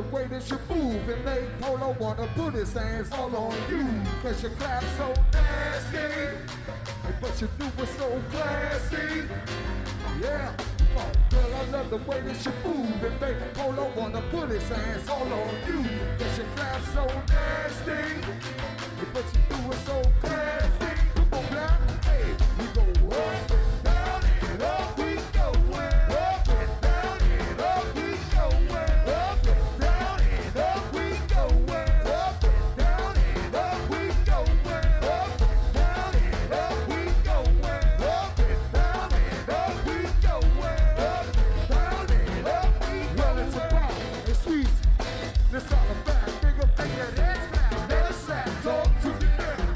the way that you move and make Polo wanna put his hands all on you. Cause you clap so nasty, but you do it so classy. Yeah, oh, girl, I love the way that you move and make Polo wanna put his hands all on you. Cause you clap so nasty, but you do it so classy. Come on, black, hey, we go up and down and up we go. Up and down and up we go. Up and down and up we go. Up and down and up we go. Up and down and up we go. Up and down and up we go. Up and down and up we go. Well, it's about it's sweet. It's all about bigger finger, that's loud. Let us talk to me now.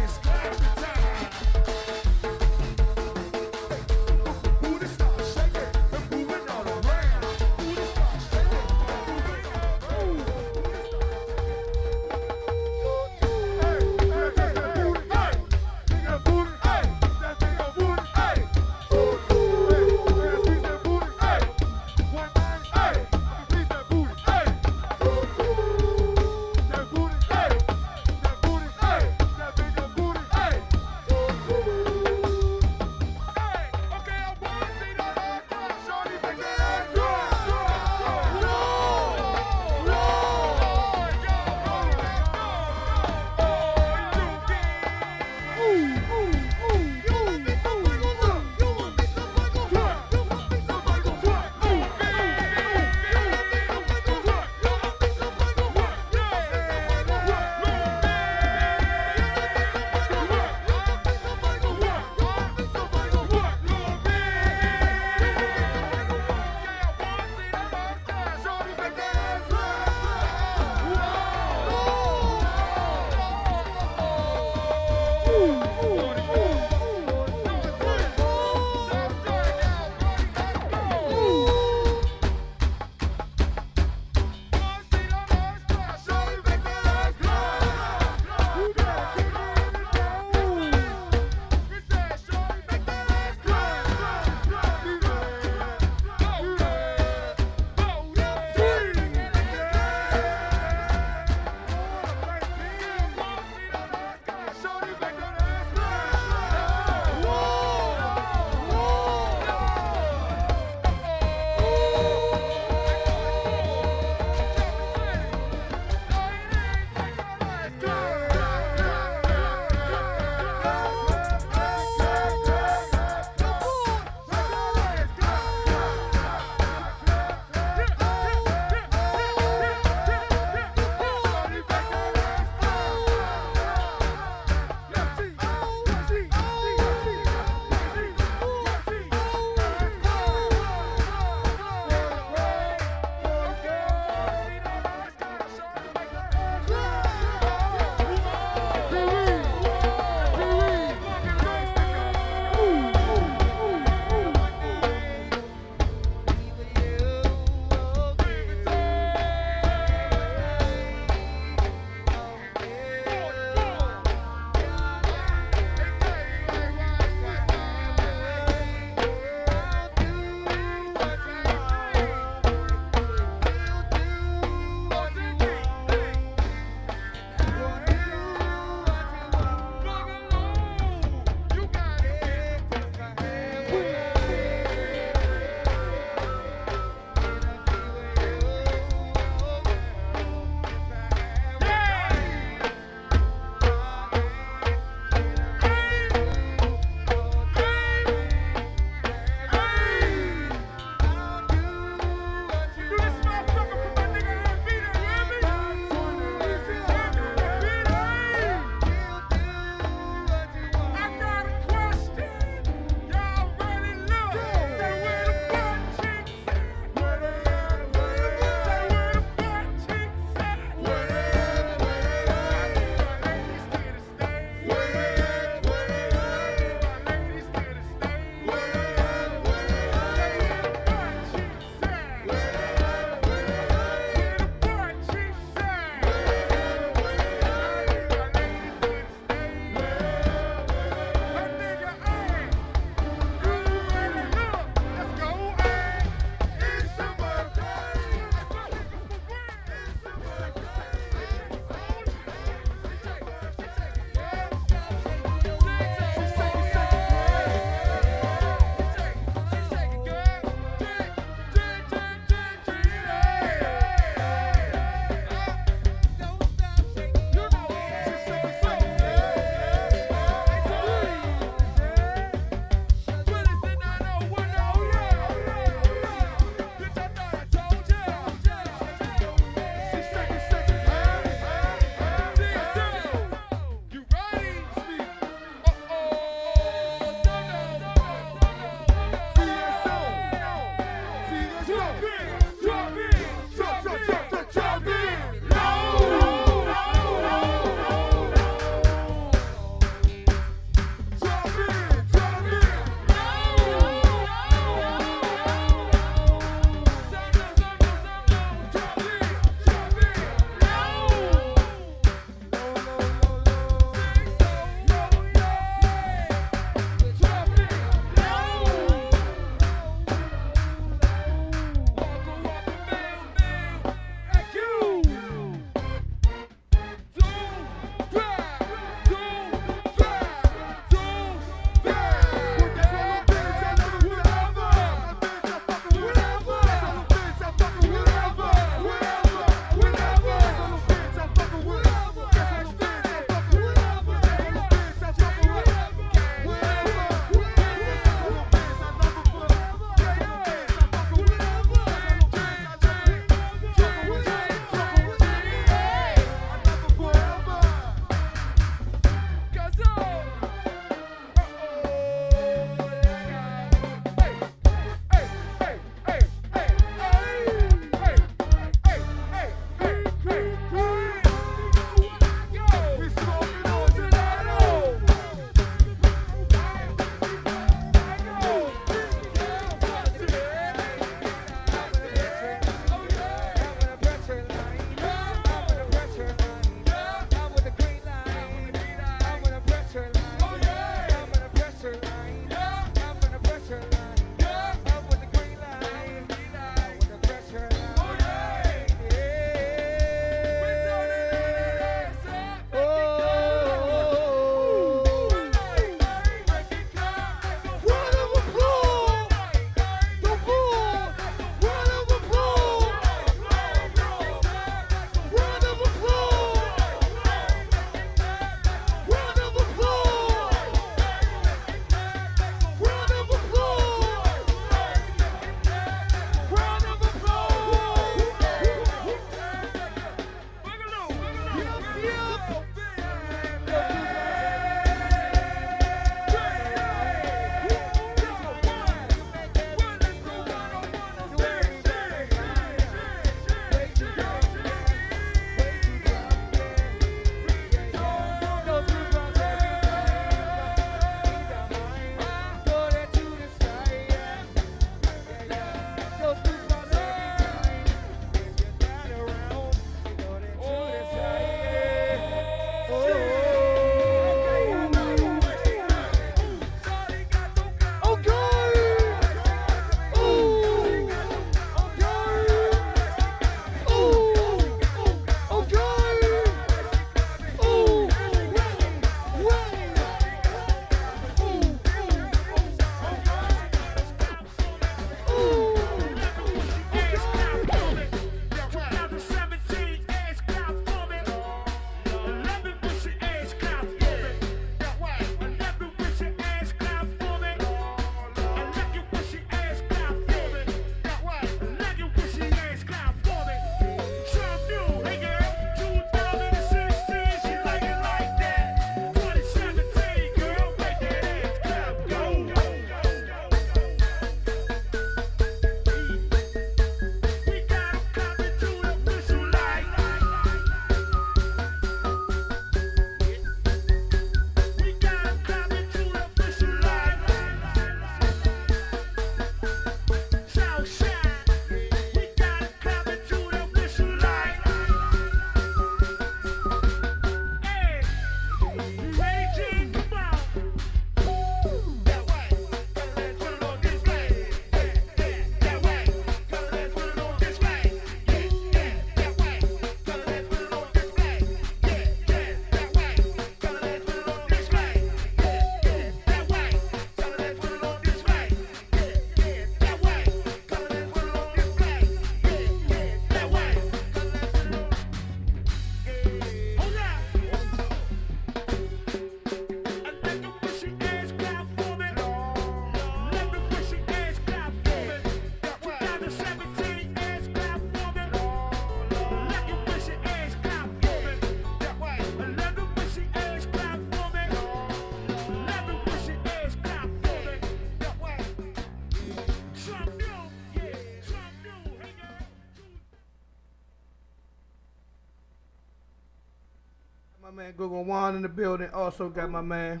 My man Gogo Juan in the building. Also got my man.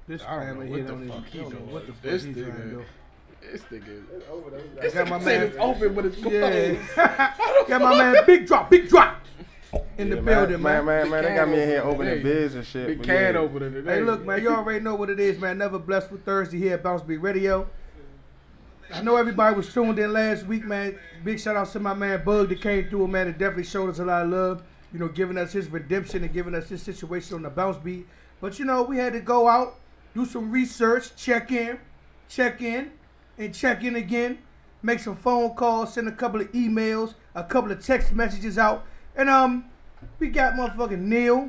This family here don't even what the fuck he's trying to do. This nigga. This got my man. It's open, but it's closed. Yeah. Got my man Big Drop in the building, man. Man, they got me in here opening biz and shit. Big can opener today. Hey, look, man, you already know what it is, man. Never Blessed for Thursday here at BounceBeat Radio. I know everybody was tuned in last week, man. Big shout out to my man Bug that came through, man. It definitely showed us a lot of love. You know, giving us his redemption and giving us his situation on the BounceBeat. But, you know, we had to go out, do some research, check in, and check in again. Make some phone calls, send a couple of emails, a couple of text messages out. And we got motherfucking Neil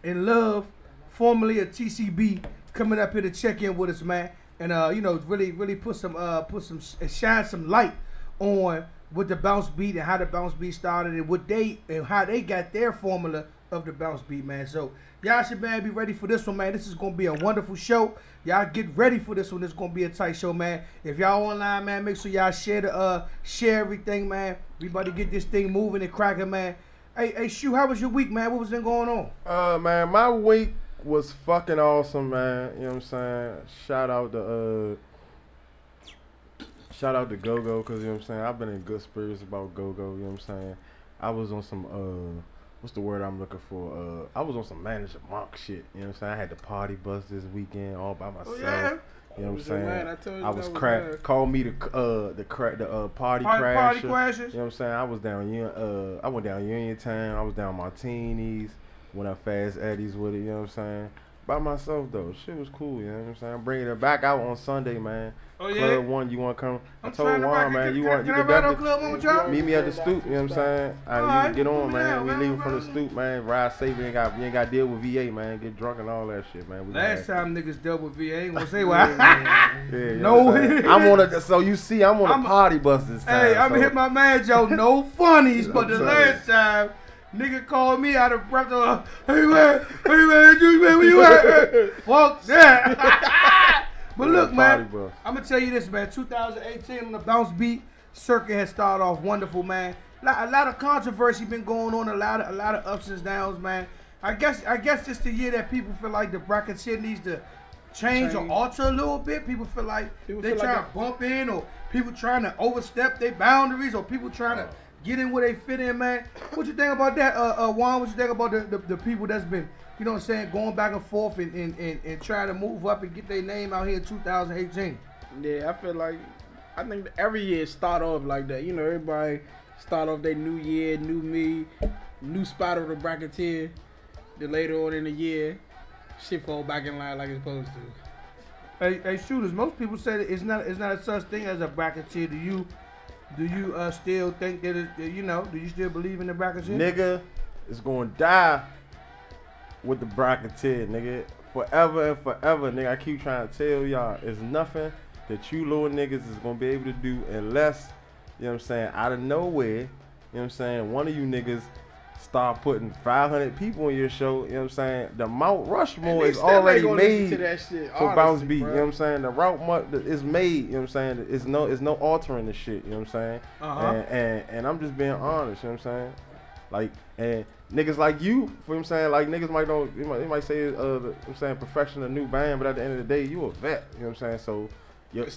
and Love, formerly of TCB, coming up here to check in with us, man. And you know, really shine some light on what the BounceBeat and how the BounceBeat started and how they got their formula of the BounceBeat, man. So y'all should, man, be ready for this one, man. This is gonna be a wonderful show. Y'all get ready for this one. It's gonna be a tight show, man. If y'all online, man, make sure y'all share everything, man. We about to get this thing moving and cracking, man. Hey, Shu, how was your week, man? What was been going on? Man, my week was fucking awesome, man. You know what I'm saying? Shout out to Go-Go, because, you know what I'm saying, I've been in good spirits about Go-Go, you know what I'm saying? I was on some, what's the word I'm looking for? I was on some manager monk shit, you know what I'm saying? I had the party bus this weekend all by myself. Oh, yeah? You know what I'm saying? Man, I was cracked. Call me the party crasher. Party crashers. You know what I'm saying? I was down. I went down Uniontown. I was down Martinis. Went up Fast Eddie's with it. You know what I'm saying? By myself though, shit was cool. You know what I'm saying? I'm bringing it back out on Sunday, man. Oh yeah. Club 1, you want to come? I told Juan, man, you can can ride on Club 1 with y'all? meet me at the stoop. You know what I'm saying? Alright, Get on, man. yeah, We man, leaving from the man. stoop, man. Ride safe. You ain't got to deal with VA, man. Get drunk and all that shit, man. Last time niggas dealt with VA, ain't gonna say why. Yeah, you No. know what I'm saying? I'm on a, so you see, I'm on a party bus this time. Hey, I'm so. hit my man Joe. No funnies, but the I'm last time, nigga called me out of breath. Hey man, you man, where you at? Fuck that. But look, man, I'm gonna tell you this, man. 2018 on the BounceBeat circuit has started off wonderful, man. A lot of controversy been going on, a lot of ups and downs, man. I guess this the year that people feel like the bracket shit needs to change or alter a little bit. People feel like they trying to bump in, or people trying to overstep their boundaries, or people trying to get in where they fit in, man. What you think about that, Juan? What you think about the people that's been, you know what I'm saying, going back and forth and trying to move up and get their name out here in 2018? Yeah, I think every year start off like that. You know, everybody start off their new year, new me, new spot of the bracketeer. Then later on in the year, shit fall back in line like it's supposed to. Hey, shooters, most people say that it's not a such thing as a bracketeer. Do you still think that do you still believe in the bracketeer? Nigga is gonna die with the bracketeer, nigga. Forever and forever, nigga. I keep trying to tell y'all, it's nothing that you little niggas is gonna be able to do unless, you know what I'm saying, out of nowhere, you know what I'm saying, one of you niggas start putting 500 people on your show, you know what I'm saying? The Mount Rushmore is already made for BounceBeat, you know what I'm saying? The route is made, you know what I'm saying? It's no altering the shit, you know what I'm saying? And I'm just being honest, you know what I'm saying? Like, and niggas like you, for what I'm saying, like niggas they might say, I'm saying, perfection a new band, but at the end of the day, you a vet, you know what I'm saying? So,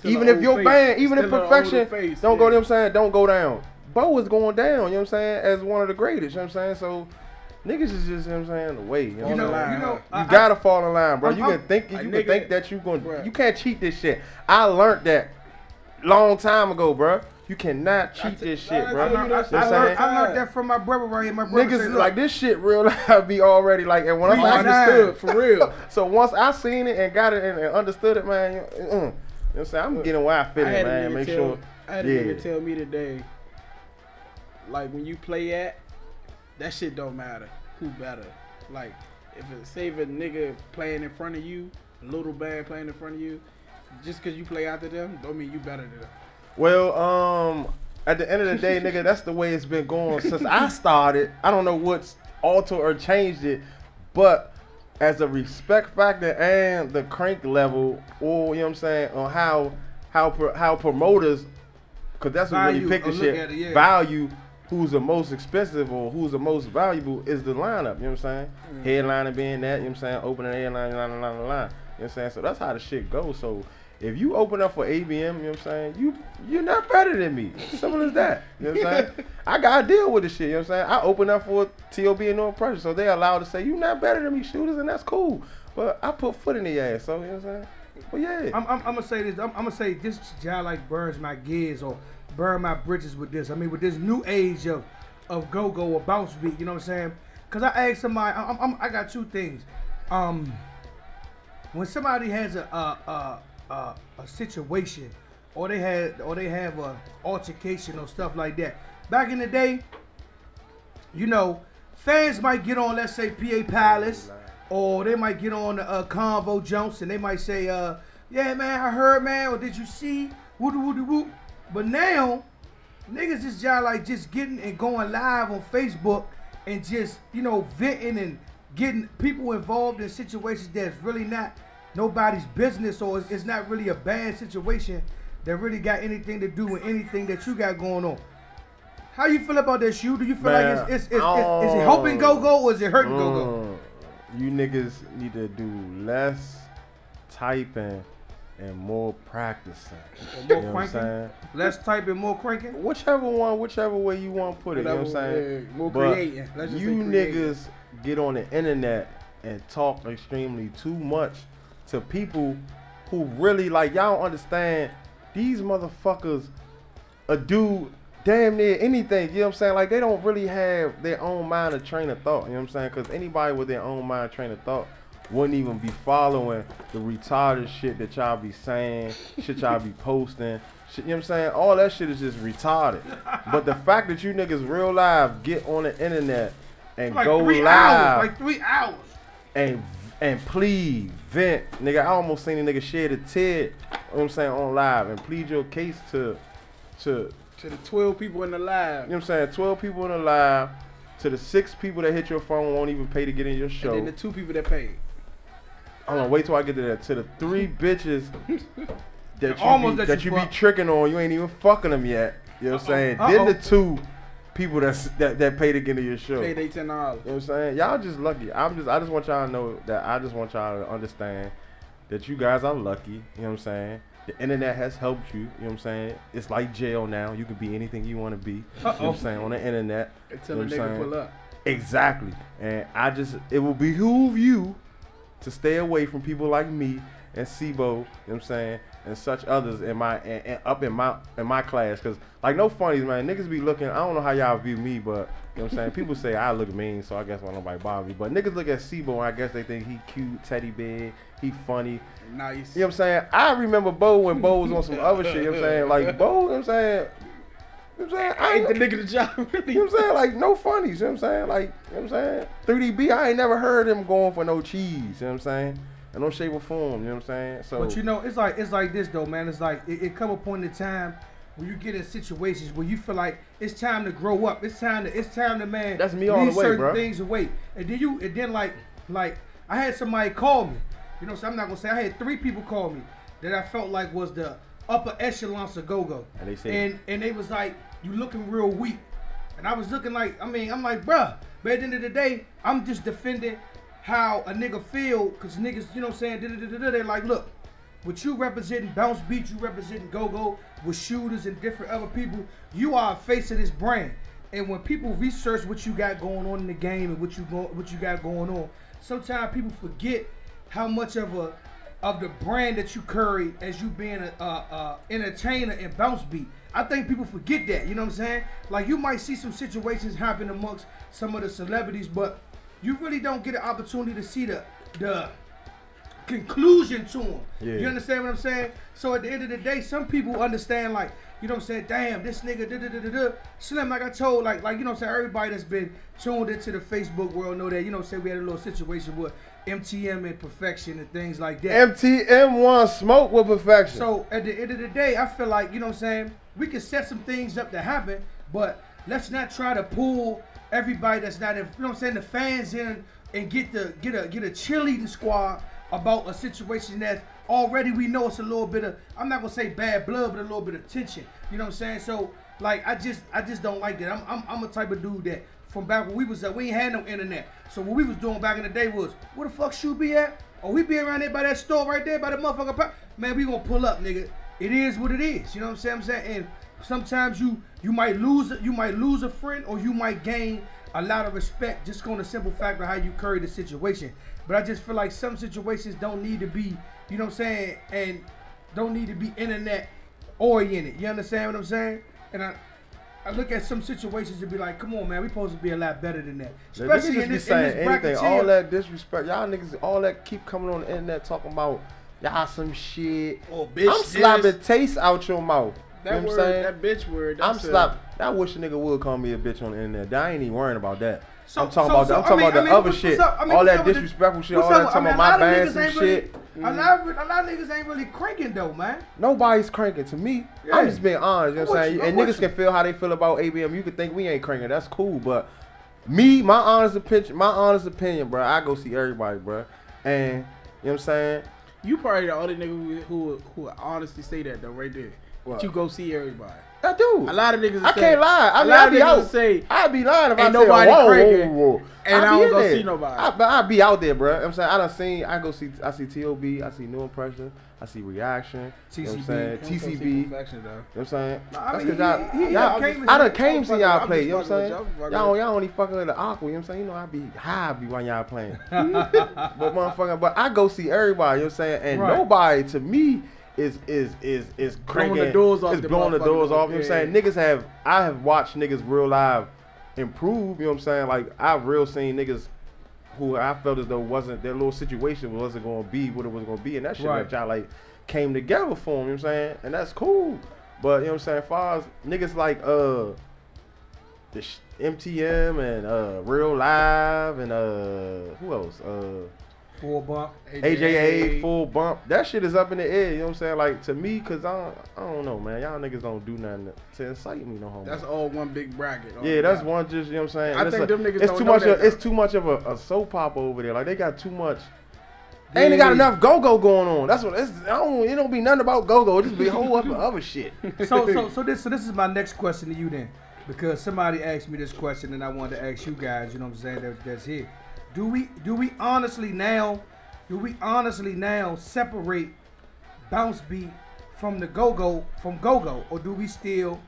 even if your band, even if perfection don't go, you know what I'm saying, don't go down. Bo is going down, you know what I'm saying, as one of the greatest, you know what I'm saying? So, niggas is just, you know what I'm saying, the way. You know, you gotta fall in line, bro. You can think that you can't cheat this shit. I learned that long time ago, bro. You cannot cheat this shit, bro. I learned that from my brother right here. My brother niggas said, like this shit real life be already like, and when I understood for real. So once I seen it and got it and understood it, man, you know what I'm saying, I'm getting where I fit in, man. Make sure. I had a nigga tell me today, like when you play at, that shit don't matter who better. Like if a nigga playing in front of you, a little band playing in front of you, just cause you play after them, don't mean you better than them. Well, at the end of the day, nigga, that's the way it's been going since I started. I don't know what's altered or changed it, but as a respect factor and the crank level, or you know what I'm saying, on how promoters, cause that's what really pick the shit, value who's the most expensive or who's the most valuable is the lineup, you know what I'm saying? Headliner being that, you know what I'm saying? Opening airline, line. You know what I'm saying? So that's how the shit goes. So if you open up for ABM, you know what I'm saying? You're not better than me. Simple as that. You know what I'm saying? I gotta deal with this shit, you know what I'm saying? I open up for TOB and No Pressure, so they allowed to say, you not better than me, shooters, and that's cool. But I put foot in the ass, so you know what I'm saying? Well, yeah. I'm gonna say this. I'm gonna say this job like burns my gears or burn my bridges with this. I mean, with this new age of go-go or bounce beat, you know what I'm saying? Cause I asked somebody, I got two things. When somebody has a situation, or they have a altercation or stuff like that. Back in the day, you know, fans might get on, let's say PA Palace. Or they might get on Convo Jones and they might say, yeah, man, I heard, man, or did you see? Woo-doo-woo-doo-woo. But now, niggas is just getting and going live on Facebook and just, you know, venting and getting people involved in situations that's really not nobody's business, or it's not really a bad situation that really got anything to do with anything that you got going on. How you feel about that, Shoe? Do you feel like is it helping go-go or is it hurting go-go? You niggas need to do less typing and more practicing. More cranking? Less typing, more cranking? Whichever way you want to put it, you know what I'm saying? More but creating. You niggas get on the internet and talk extremely too much to people who really, like, y'all don't understand, these motherfuckers do damn near anything, you know what I'm saying? Like, they don't really have their own mind or train of thought, you know what I'm saying? Because anybody with their own mind, train of thought wouldn't even be following the retarded shit that y'all be saying, shit y'all be posting, shit, you know what I'm saying? All that shit is just retarded. But the fact that you niggas real live get on the internet and like go 3 live. Hours, like 3 hours. And plead, vent. Nigga, I almost seen a nigga shed a tear, you know what I'm saying, on live and plead your case to the 12 people in the live. You know what I'm saying? 12 people in the live. To the 6 people that hit your phone won't even pay to get in your show. And then the 2 people that paid. Hold on, wait till I get to that. To the 3 bitches that you be tricking on, you ain't even fucking them yet. You know what I'm saying? Then the 2 people that pay to get in your show. Pay they $10. You know what I'm saying? Y'all just lucky. I just want y'all to know that I just want y'all to understand that you guys are lucky. You know what I'm saying? The internet has helped you. You know what I'm saying? It's like jail now. You can be anything you want to be. You know what I'm saying? On the internet. Until a nigga pull up. Exactly. And it will behoove you to stay away from people like me and Sibo, you know what I'm saying, and such others in my up in my class. Cause like, no funnies, man. Niggas be looking, I don't know how y'all view me, but you know what I'm saying? People say I look mean, so I guess why nobody bother me. But niggas look at Sibo and I guess they think he cute, teddy bear, he funny. Nice. You know what I'm saying? I remember Bo when Bo was on some other shit, you know what I'm saying? Like Bo, you know what I'm saying? You know what I'm saying? I ain't the nigga the job. You know what I'm saying? Like, no funnies, you know what I'm saying? Like, you know what I'm saying? 3DB, I ain't never heard him going for no cheese, you know what I'm saying? And no shape or form, you know what I'm saying? So, but you know, it's like this though, man. It's like it come a point in time when you get in situations where you feel like it's time to grow up. It's time to man. That's me all the way, bro. Things away, and then like I had somebody call me. You know, so I'm not gonna say I had 3 people call me that I felt like was the upper echelons of go-go. And they say, and they was like, you looking real weak, and I was looking like, I'm like, bruh. But at the end of the day, I'm just defending how a nigga feel, cause niggas, you know what I'm saying, they like, look, with you representing BounceBeat, you representing go-go, with shooters and different other people, you are a face of this brand. And when people research what you got going on in the game and what you got going on, sometimes people forget how much of the brand that you carry as you being a entertainer in BounceBeat. I think people forget that, you know what I'm saying? Like, you might see some situations happen amongst some of the celebrities, but you really don't get an opportunity to see the conclusion to them. Yeah. You understand what I'm saying? So at the end of the day, some people understand, like, you know what I'm saying, damn, this nigga, Slim, like I told, like, you know what I'm saying, everybody that's been tuned into the Facebook world know that, you know what I'm saying, we had a little situation with MTM and Perfection and things like that. MTM won smoke with Perfection. So at the end of the day, I feel like, you know what I'm saying, we can set some things up to happen, but let's not try to pull everybody that's not in, you know what I'm saying, the fans in and get a cheerleading squad about a situation that already we know it's a little bit of, I'm not gonna say bad blood, but a little bit of tension. You know what I'm saying? So Like I just don't like that. I'm a type of dude that from back when we ain't had no internet. So what we was doing back in the day was, where the fuck should be at? Or we be around there by that store right there by the motherfucker. Man, we gonna pull up, nigga. It is what it is. You know what I'm saying? And sometimes you might lose a friend, or you might gain a lot of respect just on the simple fact of how you carry the situation. But I just feel like some situations don't need to be, you know what I'm saying, and don't need to be internet oriented. You understand what I'm saying? And I look at some situations and be like, come on, man, we supposed to be a lot better than that. Especially in this bracket. All that disrespect, y'all niggas, all that keep coming on the internet talking about y'all some shit. Oh, bitch, I'm slapping taste out your mouth. That you know word, what I'm saying? that bitch word. I'm slapping. I wish a nigga would call me a bitch on the internet. I ain't even worrying about that. I'm talking about the other shit. All that disrespectful shit. All that talking about my bands and shit. A lot of niggas ain't really cranking though, man. Nobody's cranking to me. Yeah. I'm just being honest. You know what I'm saying? And niggas can feel how they feel about ABM. You could think we ain't cranking. That's cool. But me, my honest opinion, bro, I go see everybody, bro. And you know what I'm saying? You probably the only nigga who honestly say that though, right there. What? You go see everybody. I do. A lot of niggas. I can't lie. I be out. I'd be lying if I ain't nobody cranking. Whoa. And I don't go see nobody. I'd be out there, bro. You know what I'm saying? I see TOB. I see New Impression. I see Reaction. TCB. You know what I'm saying? TCB. You know what I'm saying? That's because I done came see y'all play. You know what I'm saying? Y'all only fucking with the aqua. You know what I'm saying? You know I be high when y'all playing. But I go see everybody. You know what I'm saying? And nobody to me is cranking, blowing the doors off. You know what I'm saying? I have watched niggas real live improve. You know what I'm saying? Like I've real seen niggas who I felt as though their little situation wasn't gonna be what it was gonna be, and that shit that y'all like came together for them. You know what I'm saying? And that's cool. But you know what I'm saying? As far as niggas like the MTM and Real Live and who else? Full Bump, AJA, Full Bump. That shit is up in the air. You know what I'm saying? Like to me, cause I don't know, man. Y'all niggas don't do nothing to incite me no homo. That's all one big bracket. Yeah, that's one. Just you know what I'm saying. I think them niggas it's don't too know much. that, It's too much of a soap opera over there. Like they got too much. They ain't got enough go-go going on. That's what. It don't be nothing about go-go. It just be a whole other shit. So this is my next question to you then, because somebody asked me this question and I wanted to ask you guys. You know what I'm saying? That's here. Do we honestly now separate BounceBeat from the go-go or do we still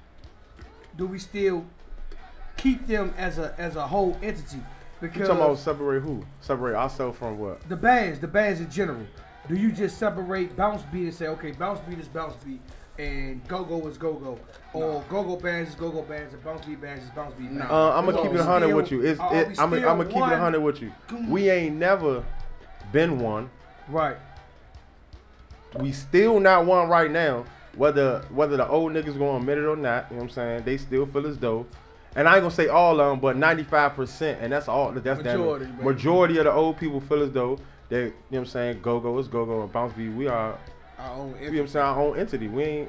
keep them as a whole entity? Because you talking about separate who? Separate ourselves from what? The bands in general. Do you just separate BounceBeat and say, okay, BounceBeat is BounceBeat and go-go is go-go, or go-go bands is go-go bands and BounceBeat bands is BounceBeat? No. I'm gonna keep it 100 with you. I'm gonna keep it 100 with you. We ain't never been one. Right. We still not one right now. Whether the old niggas gonna admit it or not, you know what I'm saying? They still feel as though. And I ain't gonna say all of them, but 95%, and that's all. That's majority of the old people feel as though they, you know what I'm saying, go-go is go-go and BounceBeat, we are our own entity. You know what I'm saying, our own entity. We ain't, you know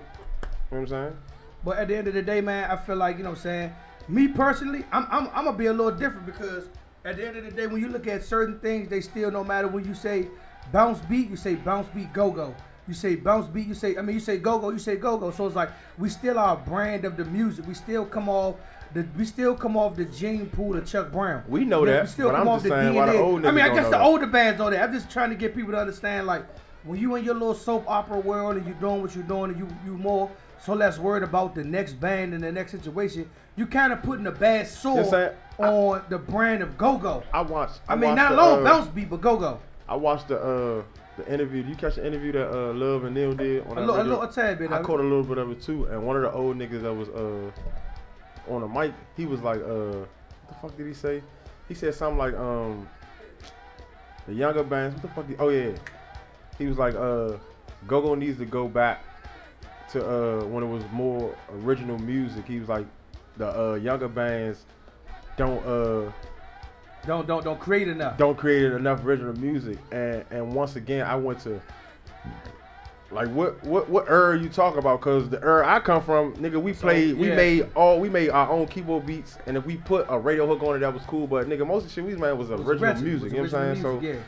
what I'm saying? But at the end of the day, man, I feel like, you know what I'm saying, me personally, I'm gonna be a little different, because at the end of the day, when you look at certain things, they still, no matter when you say BounceBeat, you say BounceBeat go-go. You say BounceBeat, you say go-go, you say go-go. So it's like we still are a brand of the music. We still come off the gene pool of Chuck Brown. We know that. We still but come I'm off just the saying DNA. why the old niggas I guess don't the know older bands know that. I'm just trying to get people to understand, like, when you in your little soap opera world and you're doing what you're doing and you more so less worried about the next band and the next situation, you kind of putting a bad sore on the brand of go-go. I mean, not long BounceBeat, but go-go. I watched the interview. Did you catch the interview that Love and Neil did? A tad bit. I caught a little bit of it too. And one of the old niggas that was on the mic, he was like, what the fuck did he say? He said something like, the younger bands. What the fuck? He was like, go-go needs to go back to when it was more original music. He was like, the younger bands don't create enough. Don't create enough original music. And once again, I went to, like, what era you talking about? Cause the era I come from, nigga, we made our own keyboard beats, and if we put a radio hook on it, that was cool. But nigga, most of the shit we made was original music. You know what I'm saying?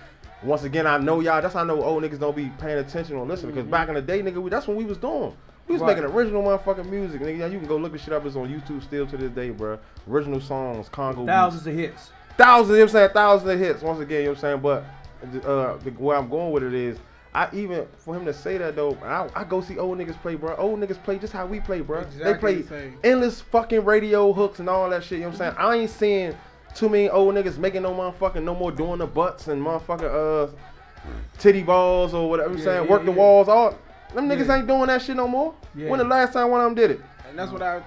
Once again, I know y'all. That's how I know old niggas don't be paying attention or listening. Cause back in the day, nigga, that's what we was doing. We was making original motherfucking music, nigga. You can go look the shit up. It's on YouTube still to this day, bro. Original songs, Congo Thousands beats. of hits. Thousands, you know what I'm saying? Thousands of hits, once again, you know what I'm saying? But where I'm going with it is, for him to say that though, I go see old niggas play, bro. Old niggas play just how we play, bro. Exactly they play endless fucking radio hooks and all that shit, you know what I'm saying? I ain't seeing too many old niggas making no more doing the butts and motherfucking titty balls or whatever you saying, work the walls, all them niggas ain't doing that shit no more. When the last time one of them did it? And that's what I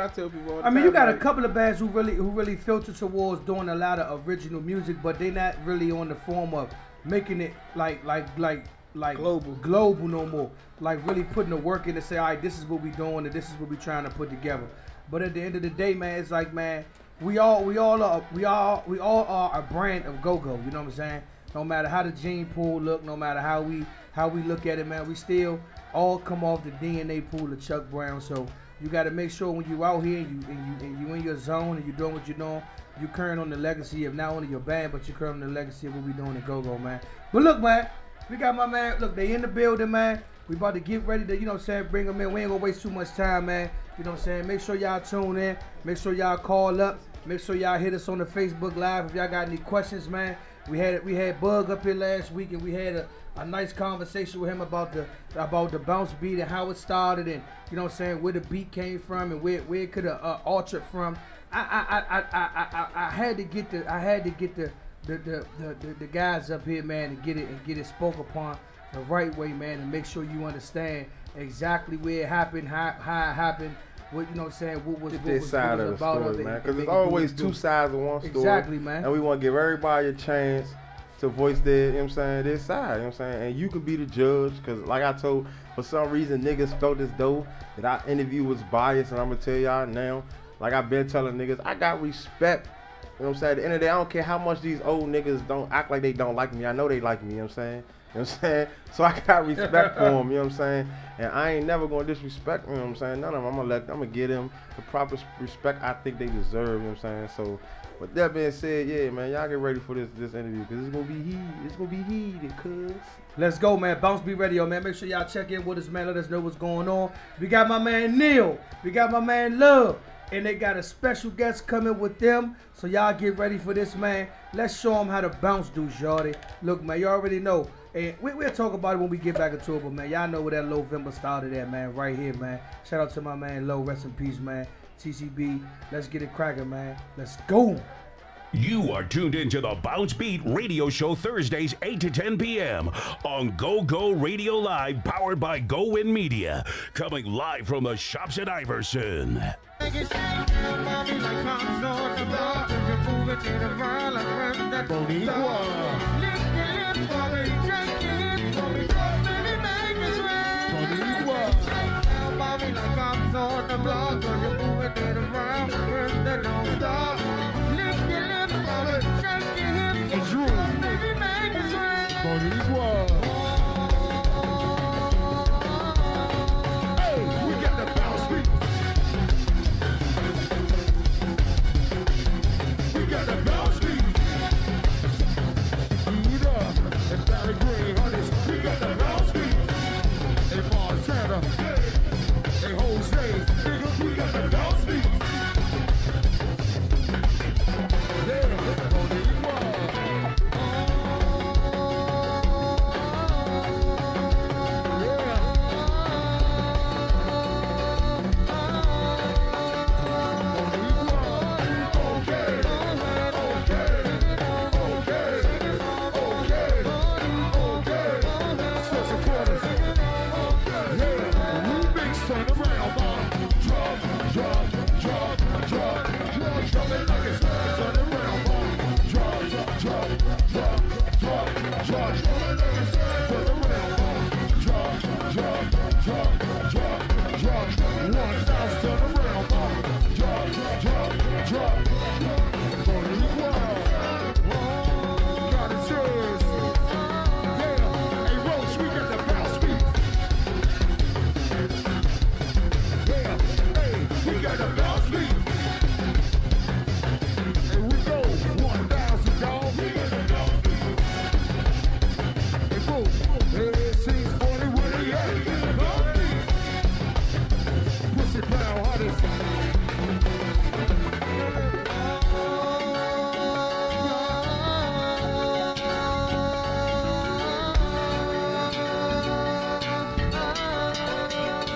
tell people all the I mean, time, you got like, a couple of bands who really filter towards doing a lot of original music, but they not really on the form of making it like global no more. Like really putting the work in to say, all right, this is what we doing and this is what we trying to put together. But at the end of the day, man, it's like, man, we all are a brand of go-go. You know what I'm saying? No matter how the gene pool look, no matter how we look at it, man, we still all come off the DNA pool of Chuck Brown. So you got to make sure when you out here and you in your zone and you doing what you're doing, you carrying on the legacy of not only your band, but you carrying on the legacy of what we doing in go-go, man. But look, man, we got my man. Look, they in the building, man. We about to get ready to, you know what I'm saying, bring them in. We ain't gonna waste too much time, man. You know what I'm saying? Make sure y'all tune in. Make sure y'all call up. Make sure y'all hit us on the Facebook Live if y'all got any questions, man. We had Bug up here last week, and we had a nice conversation with him about the bounce beat and how it started, and you know what I'm saying, where the beat came from and where it could have altered from. I had to get the guys up here, man, and get it spoke upon the right way, man, and make sure you understand exactly where it happened, how it happened. What, you know what I'm saying? What was side of the story, man? Because there's always two sides of one story. Exactly, man. And we want to give everybody a chance to voice their, you know what I'm saying, their side, you know what I'm saying? And you could be the judge, because like I told, for some reason niggas felt as though that our interview was biased, and I'm going to tell y'all now, like I've been telling niggas, I got respect. You know what I'm saying? At the end of the day, I don't care how much these old niggas don't act like they don't like me. I know they like me, you know what I'm saying? You know what I'm saying? So I got respect for them, you know what I'm saying? And I ain't never gonna disrespect them, you know what I'm saying? None of them. I'm gonna give them the proper respect I think they deserve, you know what I'm saying? So with that being said, yeah, man, y'all get ready for this interview, because it's gonna be heated, cuz. Let's go, man. BounceBeat Radio, man. Make sure y'all check in with us, man. Let us know what's going on. We got my man Neil. We got my man Love. And they got a special guest coming with them. So y'all get ready for this, man. Let's show them how to bounce do, shorty. Look, man, you already know. And we'll talk about it when we get back into it, but, man, y'all know where that November started at, man. Right here, man. Shout out to my man Low. Rest in peace, man. TCB. Let's get it cracking, man. Let's go. You are tuned into the Bounce Beat Radio Show Thursdays 8 to 10 p.m. on Go Radio Live, powered by Go Win Media. Coming live from the shops at Iverson. Hey, Jose, nigga, we got the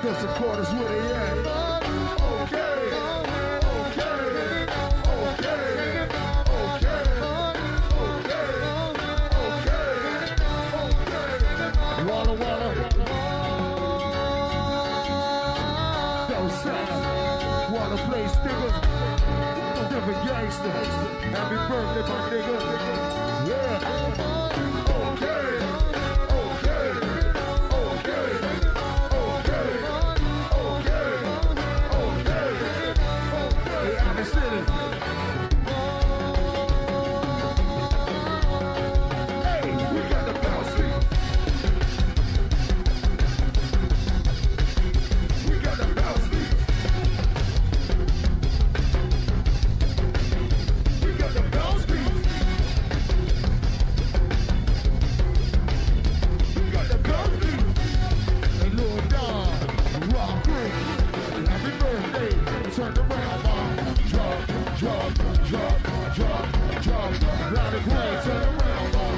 Cause the quarters where they at. Okay. Wanna play stickers, different gangster. Happy birthday, my nigga. Yeah. Okay. Hey, I'm in city. Hey, we got the BounceBeat. We got the BounceBeat. Turn around, mom. Drop. Round the green, turn around, mom.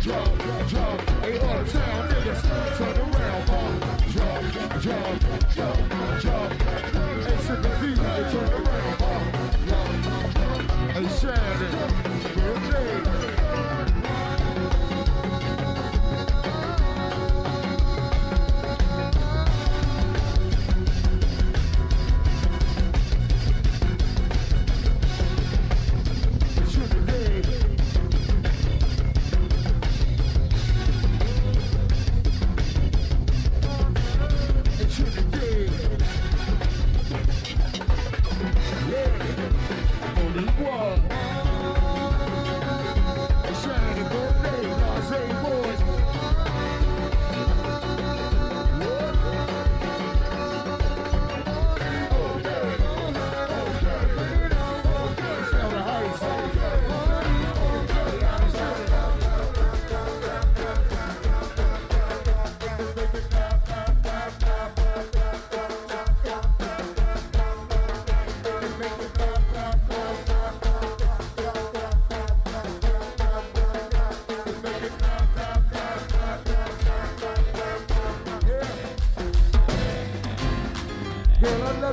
Drop. Hey, uptown niggas, turn around, mom. Drop. Hey, to the beat, turn around, mom. Hey, Shannon, birthday.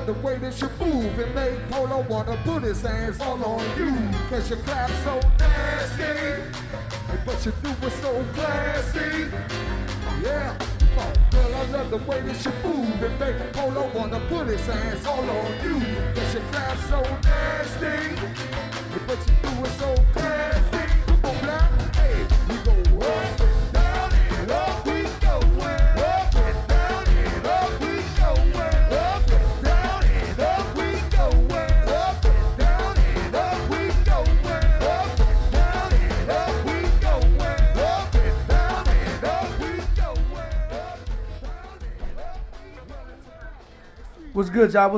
The way that you move and make Polo wanna put his hands all on you. Cause your clap so nasty, but you do it so classy. Yeah, oh, girl, I love the way that you move and make Polo wanna put his hands all on you. Cause your clap so nasty, but you do it so classy. Come on, black, hey, we go up and down and up we go. Up and down and up we go. Up and down and up we go. Up and down and up we go. Up and down and up we go. Up and down and up we go. What's good, y'all?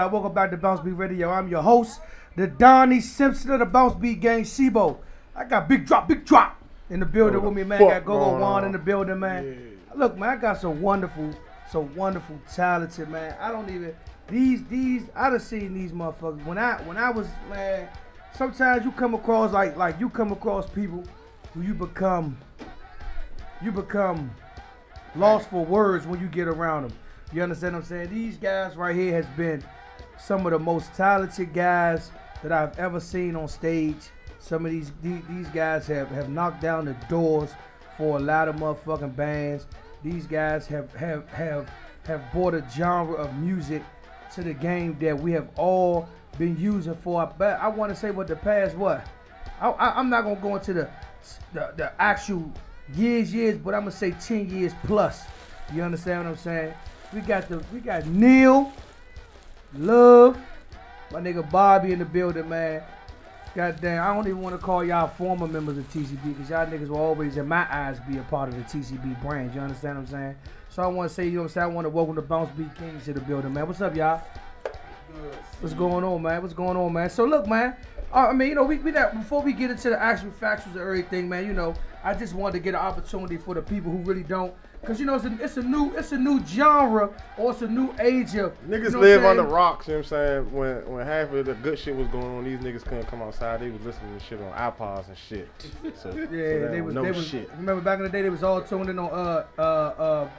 Welcome back to BounceBeat Radio. I'm your host, the Donnie Simpson of the BounceBeat gang, Sibo. I got big drop in the building with me, man. I got Go-Go Juan in the building, man. Yeah. Look, man, I got some wonderful, talented, man. I don't even, I done seen these motherfuckers. When I was, man, sometimes you come across, like you come across people who you become lost for words when you get around them. You understand what I'm saying? These guys right here has been some of the most talented guys that I've ever seen on stage. Some of these guys have knocked down the doors for a lot of motherfucking bands. These guys have brought a genre of music to the game that we have all been using for. But I want to say what the past what. I'm not gonna go into the actual years, but I'm gonna say 10 years plus. You understand what I'm saying? We got Neil, Love, my nigga Bobby in the building, man. Goddamn, I don't even want to call y'all former members of TCB because y'all niggas will always, in my eyes, be a part of the TCB brand. You understand what I'm saying? So I want to say, you know what I'm saying? I want to welcome the BounceBeat Kings to the building, man. What's up, y'all? What's going on, man? So look, man. I mean, you know, we that before we get into the actual factuals of everything, man. You know, I just wanted to get an opportunity for the people who really don't. Cause you know it's a new genre or it's a new age of Niggas you know live what on I'm the rocks, you know what I'm saying? When half of the good shit was going on, these niggas couldn't come outside. They was listening to shit on iPods and shit. So, Yeah, they was shit. Remember back in the day they was all tuned in on PA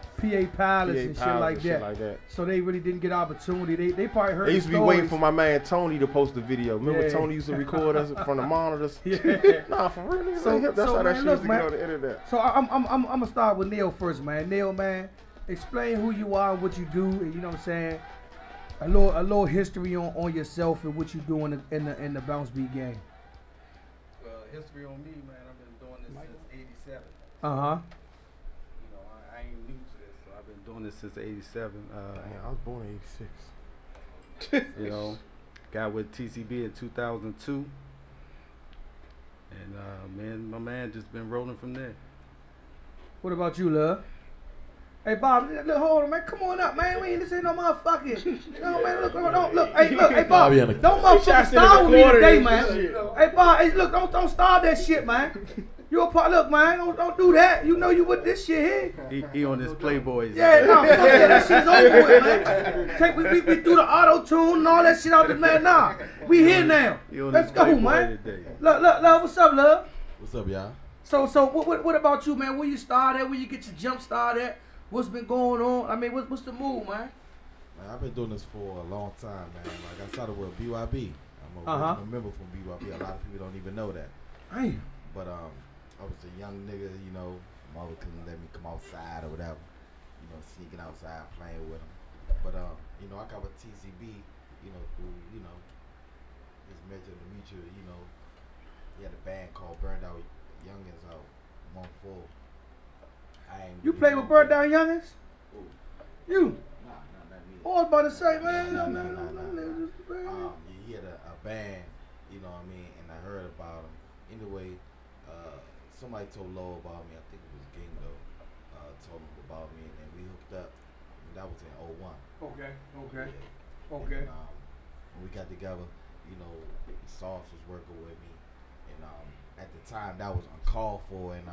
pilots and shit like that. So they really didn't get opportunity. They probably heard. They used to be waiting for my man Tony to post the video. Remember Yeah. Tony used to record us from the monitors? Yeah. Nah, for real, niggas So- ain't hip. That's so, how that man, shit look, used to man. get on the internet. So I'm gonna start with Neil first, man. Neil, man, explain who you are, what you do, and you know what I'm saying. A little history on yourself and what you do in the bounce beat game. Well, history on me, man. I've been doing this since '87. Uh huh. You know, I ain't new to this, so I've been doing this since '87. Damn, I was born in '86. You know, got with TCB in 2002, and my man just been rolling from there. What about you, love? Hey Bob, look, hold on, man. Come on up, man. This ain't no motherfucking. No, man. Look. Hey Bob. Don't motherfucking start with me today, man. Hey Bob, hey, look, don't start that shit, man. You a part? Look, man. Don't do that. You know you with this shit here. He on his Playboys. Yeah, no, fuck that shit's over with, man. We threw the auto tune and all that shit out the man. Nah, we here now. He on Let's his go, Playboy man. today. Look, love. What's up, love? What's up, y'all? So what about you, man? Where you start at? Where you get your jump start at? What's been going on? I mean, what's the move, man? Man, I've been doing this for a long time, man. Like I started with BYB. I'm a original member from BYB. A lot of people don't even know that. Damn. But I was a young nigga, you know. Mother couldn't let me come outside or whatever. You know, sneaking outside, playing with them. But you know, I got with TCB. You know, through his measure of the mutual. You know, he had a band called Burned Out Youngins out 1-4. You play with Bird Down Youngins? Ooh. You? Nah, not me. Oh, I was about to say, man. No. He had a band, you know what I mean, and I heard about him. Anyway, somebody told Lo about me. I think it was Gingo. Told him about me, and then we hooked up. And that was in 01. Okay. Yeah. Okay. And, when we got together, you know, Sauce was working with me, and at the time that was uncalled for in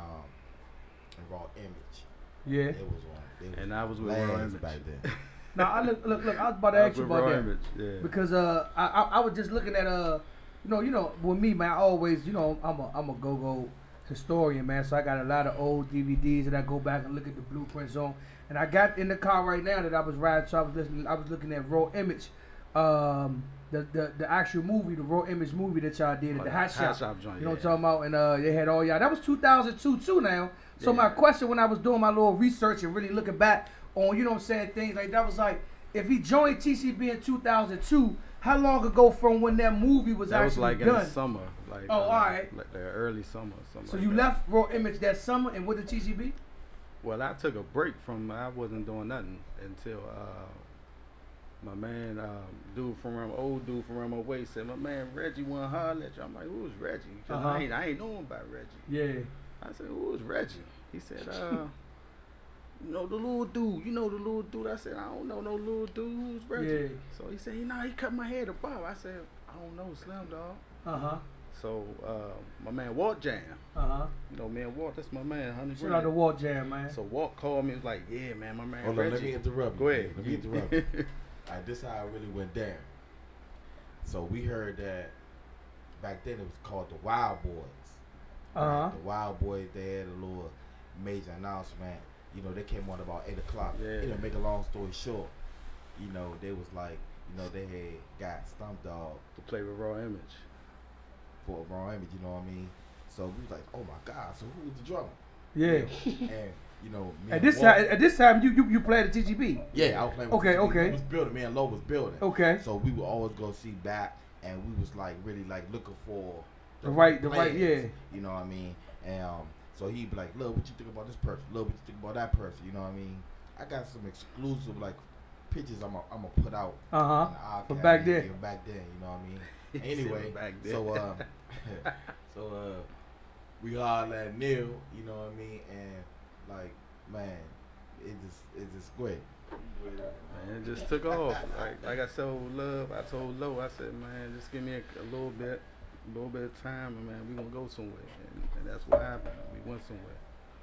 Raw Image. Yeah. It was on. And I was with Raw Raw Image Image. back then. Now I look. I was about to ask you about that Image, yeah. because I was just looking at you know with me, man. I always I'm a go historian, man. So I got a lot of old DVDs that I go back and look at the blueprints on. And I got in the car right now that I was riding, so I was looking at Raw Image, the actual movie, the Raw Image movie that y'all did at the Hot Shop. Joint, You know what I'm talking about? And they had all y'all. That was 2002 too now. So my question when I was doing my little research and really looking back on, you know what I'm saying, things like that was like, if he joined TCB in 2002, how long ago from when that movie was That was actually like done? in the summer. Like, all right. Like the early summer. So like you that. left Raw Image that summer and with the TCB? Well, I took a break from. I wasn't doing nothing until my man, old dude from Ramo Way said, "My man Reggie want to holler at you." I'm like, "Who's Reggie?" 'Cause I ain't know him about Reggie. Yeah. I said, "Who's Reggie?" He said, "You know the little dude. You know the little dude." I said, "I don't know no little dude. Who's Reggie?" Yeah. So he said, he cut my hair to Bob. I said, "I don't know, Slim Dog." So my man Walt Jam. You know, man Walt, that's my man, 100 Shout out to Walt Jam, man. So Walt called me and was like, "Yeah, man, my man Hold Reggie." on, let me interrupt. Go ahead. Let me interrupt. All right, this is how it really went down. So we heard that back then it was called the Wild Boys. Right? The Wild Boys, they had a little major announcement. You know, they came on about 8 o'clock. Yeah. You know, make a long story short, you know, they was like, you know, they had got Stump Dog To play with Raw Image. for a Raw Image, you know what I mean? So we was like, oh my God, so who was the drummer? Yeah. And, you know, me At and this time, you played at TGB. Yeah, I was playing with Okay, TCB. okay. We was building, me and Lo was building. Okay. So we would always go see back, and we was like really like looking for The right, players, yeah. You know what I mean? And so he'd be like, "Look, what you think about this person? Look, what you think about that person?" You know what I mean? I got some exclusive like pictures I'm gonna put out. For back then. Back then, you know what I mean? Anyway, back then. so we all at Neil, you know what I mean? And like, man, it just great. Man, it just took off. Like I told Love, I told Lo, I said, man, just give me a little bit. a little bit of time, and man, we gonna go somewhere, and that's what happened. We went somewhere.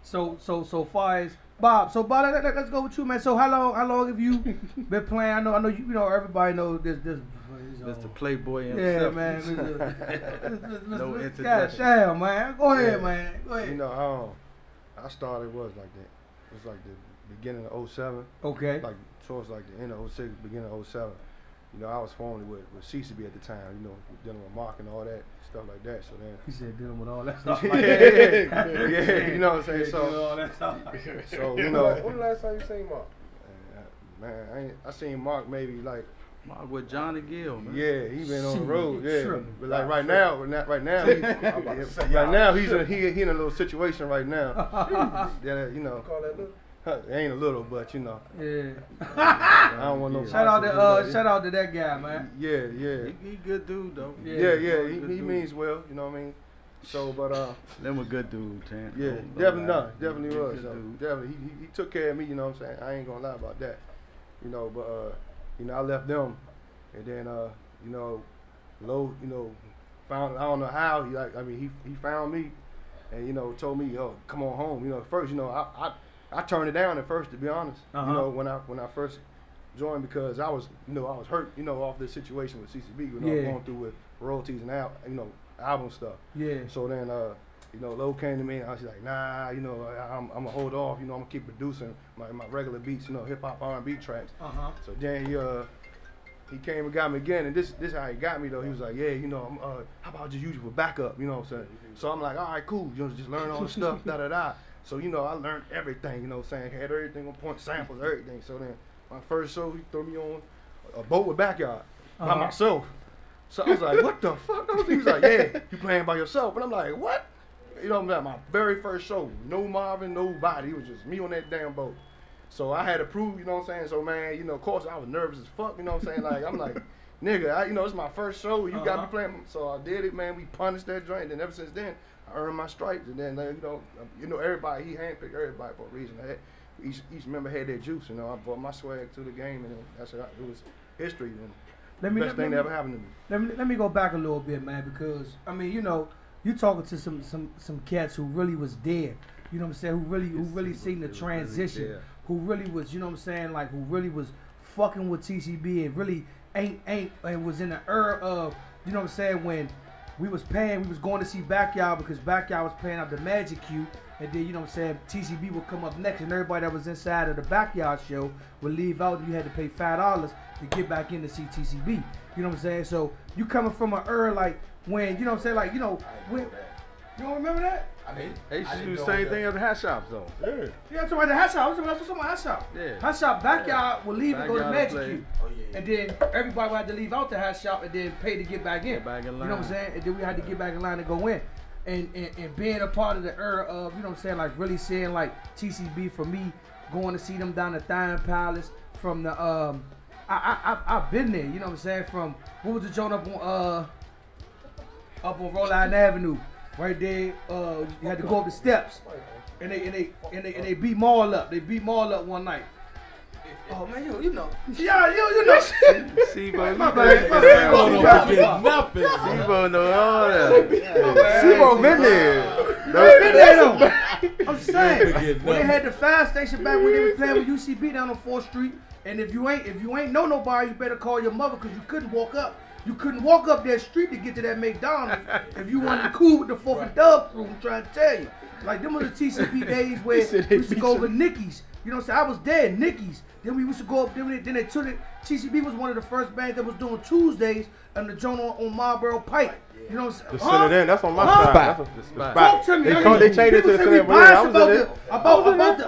So far as Bob, let's go with you, man. So how long have you been playing? I know you know everybody knows this. Mr. Playboy Yeah, himself. man. No God introduction. damn, man. Go ahead, man. Go ahead. You know, I started was like that. It was like the beginning of 07. Okay. Like towards like the end of 06, beginning of 07. You know, I was formally with CCB at the time. You know, dealing with Mark and all that stuff like that. So then. He said dealing with all that stuff. yeah, you know what I'm saying. So, all that stuff. so you know, When the last time you seen Mark? man, I seen Mark maybe like. Mark with Johnny Gill, man. Yeah, he been on the Shit, road. Yeah, sure. but like right now, he's in a little situation right now. That you know, Call that little? it ain't a little, but you know, Yeah. I don't want no. Shout out to that guy, man. Yeah. He good dude though. Yeah. Good He dude. means well. You know what I mean? So, but Them a good dude, Chan. yeah, Don't definitely lie. not. Definitely was. Good So dude. definitely, he took care of me. You know what I'm saying? I ain't gonna lie about that. You know, but you know, I left them, and then you know, Low, you know, found, I don't know how he found me, and you know, told me, oh, come on home. You know, first, you know, I turned it down at first, to be honest. You know, when I first joined, because I was hurt, you know, off this situation with CCB, when I was going through with royalties and album stuff. Yeah. So then, you know, Low came to me and I was like, nah, you know, I'm gonna hold off. You know, I'm gonna keep producing my regular beats, you know, hip hop R&B tracks. So then he came and got me again, and this how he got me though. He was like, yeah, you know, how about I just use you for backup? You know what I'm saying? So I'm like, all right, cool. You know, just learn all the stuff, da da da. So you know, I learned everything. You know what I'm saying? Had everything on point, samples, everything. So then my first show, he threw me on a boat with backyard by myself. So I was like, what the fuck? He was like, yeah, you playing by yourself. And I'm like, what? You know, my very first show, no Marvin, nobody. It was just me on that damn boat. So I had to prove, you know what I'm saying? So, man, you know, of course, I was nervous as fuck, you know what I'm saying? Like, I'm like, nigga, you know, it's my first show. You got me playing. So I did it, man. We punished that joint. And ever since then, I earned my stripes. And then, you know, everybody, he handpicked everybody for a reason. Each member had their juice, you know. I brought my swag to the game, and that's it was history. And best thing that ever happened to me. Let me go back a little bit, man, because I mean, you know, you talking to some cats who really was there. You know what I'm saying? Who really seen the transition. Who really was, you know what I'm saying? Like, who really was fucking with TCB and really ain't and was in the era of, you know what I'm saying, when we was going to see Backyard because Backyard was playing out the Magic Cube, and then, you know what I'm saying, TCB would come up next, and everybody that was inside of the Backyard show would leave out, and you had to pay $5 to get back in to see TCB. You know what I'm saying? So you coming from an era like when, you know what I'm saying, like, you know, when, you don't remember that? I mean, They used to do the same thing at the hat shops though. Yeah. Yeah, I'm talking about the hat shop. I'm talking about hat shop. Yeah. Hat shop Backyard would leave and go to Backyard Magic play. Cube. Oh, yeah. And then everybody would have to leave out the hat shop and then pay to get back in. Get back in You know what I'm line. saying? And then we had to get back in line to go in. And being a part of the era of, you know what I'm saying, like really seeing like TCB for me, going to see them down at Thion Palace from the I've been there, you know what I'm saying, from what was the joint up on Rhode Island Avenue. Right there, you had to go up the steps, and they beat Maul up. They beat Maul up one night. Oh man, you know, yeah, you know. Sibo, My bad. nothing. Sibo know all that. Sibo been there. Been there though. I'm saying when they had the fire station back when they was playing with UCB down on 4th Street, and if you ain't know nobody, you better call your mother because you couldn't walk up. You couldn't walk up that street to get to that McDonald's if you wanted to cool with the 4th and Dub crew. I'm trying to tell you. Like, them was the TCB days where we used to go over Nicky's. You know what I'm saying? I was there, Nicky's. Then we used to go up, then they took it. TCB was one of the first bands that was doing Tuesdays on the joint on Marlboro Pike. You know what I'm saying? The Center That's on my side. That's The spot. Talk to me. They changed it to the People say we Center. I was biased in it. about the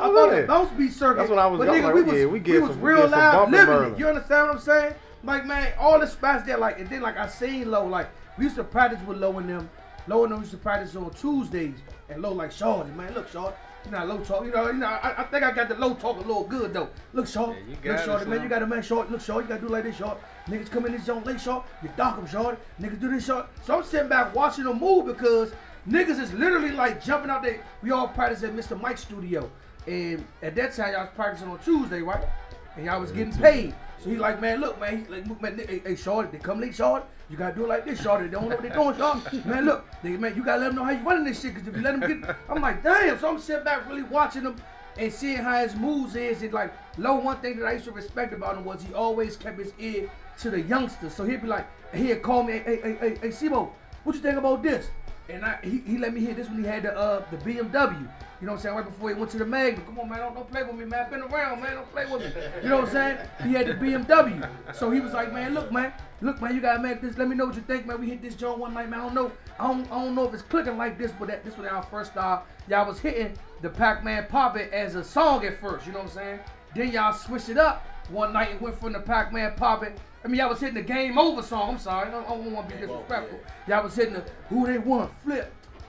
BounceBeat circuit. That's what I was- But I'm nigga, like, we we was some real loud bumping living Merlin. it. You understand what I'm saying? Like, man, all the spots there, like, and then like I seen Low, like we used to practice with Low and them. Low and them used to practice on Tuesdays, and Low like, Shorty, man, look, Shorty. You know, Low talk. You know. I think I got the Low talk a little good though. Look, Short. Yeah, you got Look, it, Shorty, man. son. You got to man, Short. Look, Short. You got to do like this, Short. Niggas come in this joint late, Short. You dock them, Short. Niggas do this, Short. So I'm sitting back watching them move because niggas is literally like jumping out there. We all practice at Mr. Mike's studio, and at that time y'all was practicing on Tuesday, right? and y'all was getting paid. So he like, man, look, man, he like, man, hey, shorty, they come late, shorty. You gotta do it like this, shorty. They don't know what they're doing, shorty. Man, look, man, you gotta let them know how you running this shit, cause if you let them get, I'm like, damn. So I'm sitting back really watching him and seeing how his moves is. And like, one thing that I used to respect about him was he always kept his ear to the youngsters. So he'd be like, he'd call me, hey, Sibo, what you think about this? And he let me hear this when he had the BMW. You know what I'm saying? Right before he went to the Magnum. Come on, man, don't play with me, man. I've been around, man. Don't play with me. You know what I'm saying? He had the BMW. So he was like, man, look, man, you gotta make this. Let me know what you think, man. We hit this joint one night, man. I don't know if it's clicking like this, but this was our first start. Y'all was hitting the Pac-Man Pop It as a song at first. You know what I'm saying? Then y'all switched it up one night and went from the Pac-Man Pop It. I mean, y'all was hitting the Game Over song. I'm sorry, I don't want to be disrespectful. Y'all was hitting the Who They Want,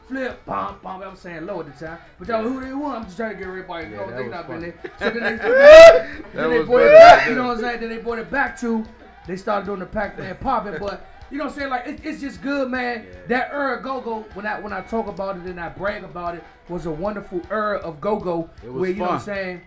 Flip, bomb. I was saying low at the time, but y'all Who They Want. I'm just trying to get everybody to know they not been there. So then they brought it back. You know what I'm saying? Then they brought it back to they started doing the Pac-Man Pop It, but. You know what I'm saying? Like, it's just good, man. Yeah. That era go-go, when I talk about it and I brag about it, was a wonderful era of go-go. Where, you know what I'm saying,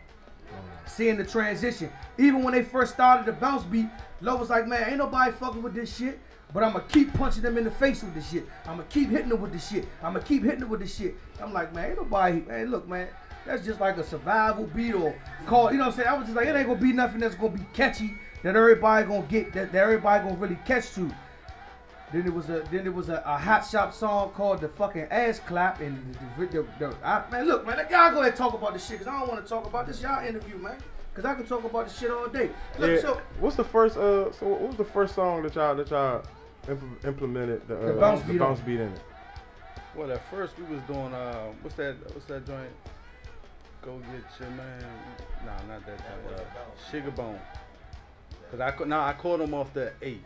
seeing the transition. Even when they first started the bounce beat, Lo was like, man, ain't nobody fucking with this shit, but I'm going to keep punching them in the face with this shit. I'm going to keep hitting them with this shit. I'm going to keep hitting them with this shit. I'm like, man, ain't nobody, man, look, man, that's just like a survival beat or call, you know what I'm saying? I was just like, it ain't going to be nothing that's going to be catchy that everybody going to get, that everybody going to really catch to. Then it was a Hot Shop song called The Fucking Ass Clap. And man, look, man, y'all go ahead and talk about this shit, because I don't want to talk about this. Y'all interview, man, because I can talk about this shit all day. Look, yeah. So what's the first, so what was the first song that y'all implemented the bounce beat in it? Well, at first we was doing, what's that joint? Go Get Your Man. Nah, not that joint. Sugar Bone. Cause I caught him off the 8.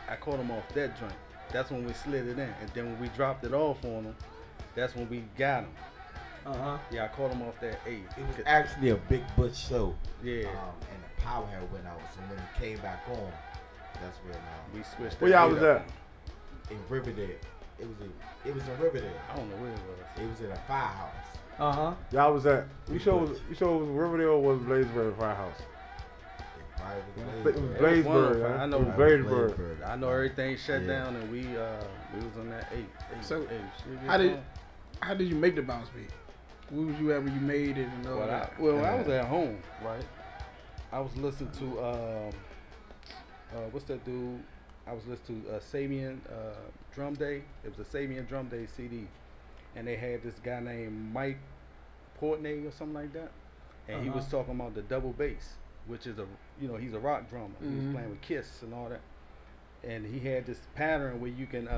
I caught him off that joint. That's when we slid it in, and then when we dropped it off on him, that's when we got him. Yeah, I caught him off that 8. It was actually a Big Butch show. Yeah. And the power had went out, so when it came back on, that's when we switched. Where y'all was at? In Riverdale. It was in Riverdale. I don't know where it was. It was in a firehouse. Y'all was at. You sure it was Riverdale or was Blazeburg Firehouse? Blazeburg. I know Blazeburg. I know everything shut down, and we was on that 8. So how did you make the bounce beat? Where was you at when you made it and all that? I was at home, right? I was listening to what's that dude? I was listening to Sabian Drum Day. It was a Sabian Drum Day CD, and they had this guy named Mike Portney or something like that, and he was talking about the double bass, which is he's a rock drummer. He was playing with Kiss and all that. And he had this pattern where you can,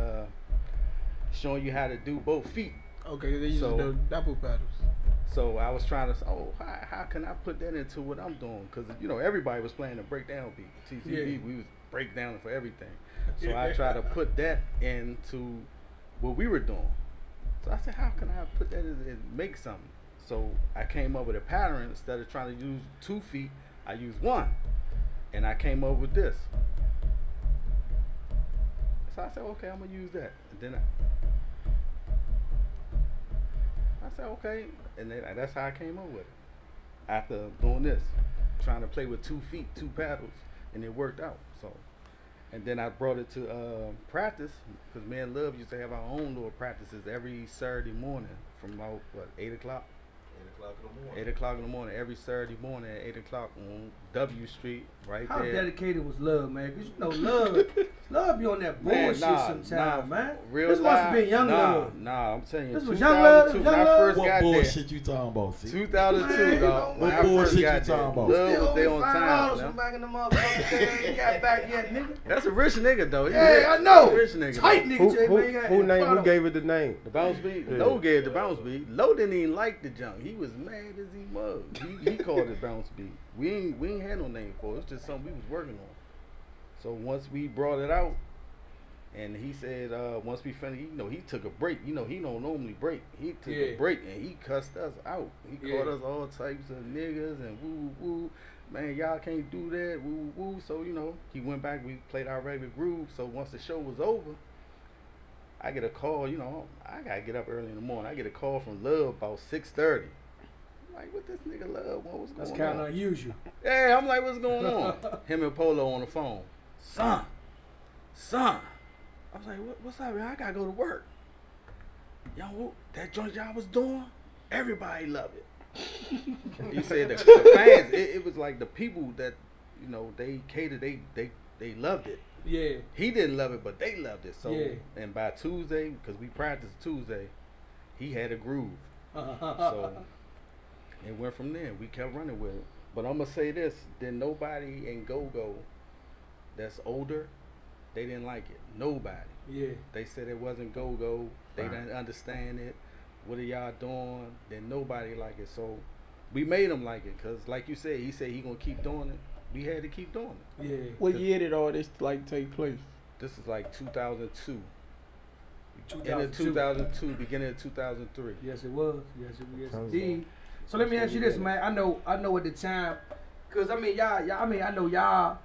showing you how to do both feet. Okay, they use the double paddles. So I was trying to, how can I put that into what I'm doing? Because, everybody was playing a breakdown beat. TCB, we was breakdowning for everything. So I tried to put that into what we were doing. So I said, how can I put that in and make something? So I came up with a pattern. Instead of trying to use 2 feet, I used 1, and I came up with this. So I said, okay, I'm gonna use that. And then I said, okay, and then that's how I came up with it. After doing this, trying to play with 2 feet, 2 paddles, and it worked out. So, and then I brought it to practice, because me and Love used to have our own little practices every Saturday morning from about 8 o'clock. 8 o'clock in the morning, every Saturday morning at 8 o'clock on W Street, right How there. How dedicated was Love, man? Because Love be on that bullshit sometimes, man. This must have been Young Love. Nah, I'm telling you. This was Young Love? When I first got what there. bullshit you talking about, see? 2002, dog. When I first got there. Love was there on time. Back in the motherfucker, ain't got back yet, nigga. That's a rich nigga, though. Yeah, I know. Rich nigga. Tight nigga. Who gave it the name? The bounce beat. Lo gave the bounce beat. Lo didn't even like the junk. He was mad as he was. He called it bounce beat. We ain't had no name for it. It's just something we was working on. So once we brought it out, and he said once we finished, he took a break. He don't normally break. He took a break and he cussed us out. He called us all types of niggas and woo woo. Man, y'all can't do that. Woo woo. So he went back. We played our regular groove. So once the show was over, I get a call. I gotta get up early in the morning. I get a call from Love about 6:30. Like, what this nigga love? What's That's going on? kind of unusual. Yeah, I'm like, what's going on? Him and Polo on the phone. Son. I was like, what's up, man? I gotta go to work. Y'all, that joint y'all was doing, everybody love it. He said the fans, it was like the people that, you know, they catered, they loved it. Yeah. He didn't love it, but they loved it. So, Yeah. and by Tuesday, because we practiced Tuesday, he had a groove. So, it went from there. We kept running with it. But I'm going to say this, then nobody in Go-Go that's older, they didn't like it. Nobody. Yeah. They said it wasn't Go-Go. They Right. didn't understand it. What are y'all doing? Then nobody liked it. So we made him like it because, like you said, he said he going to keep doing it. We had to keep doing it. Yeah. What year did all this like take place? This is like 2002. 2002. End of 2002, beginning of 2003. Yes, it was. Yes, Sounds indeed. So let me ask you this, man. I know at the time, cause I mean y'all. I mean I know y'all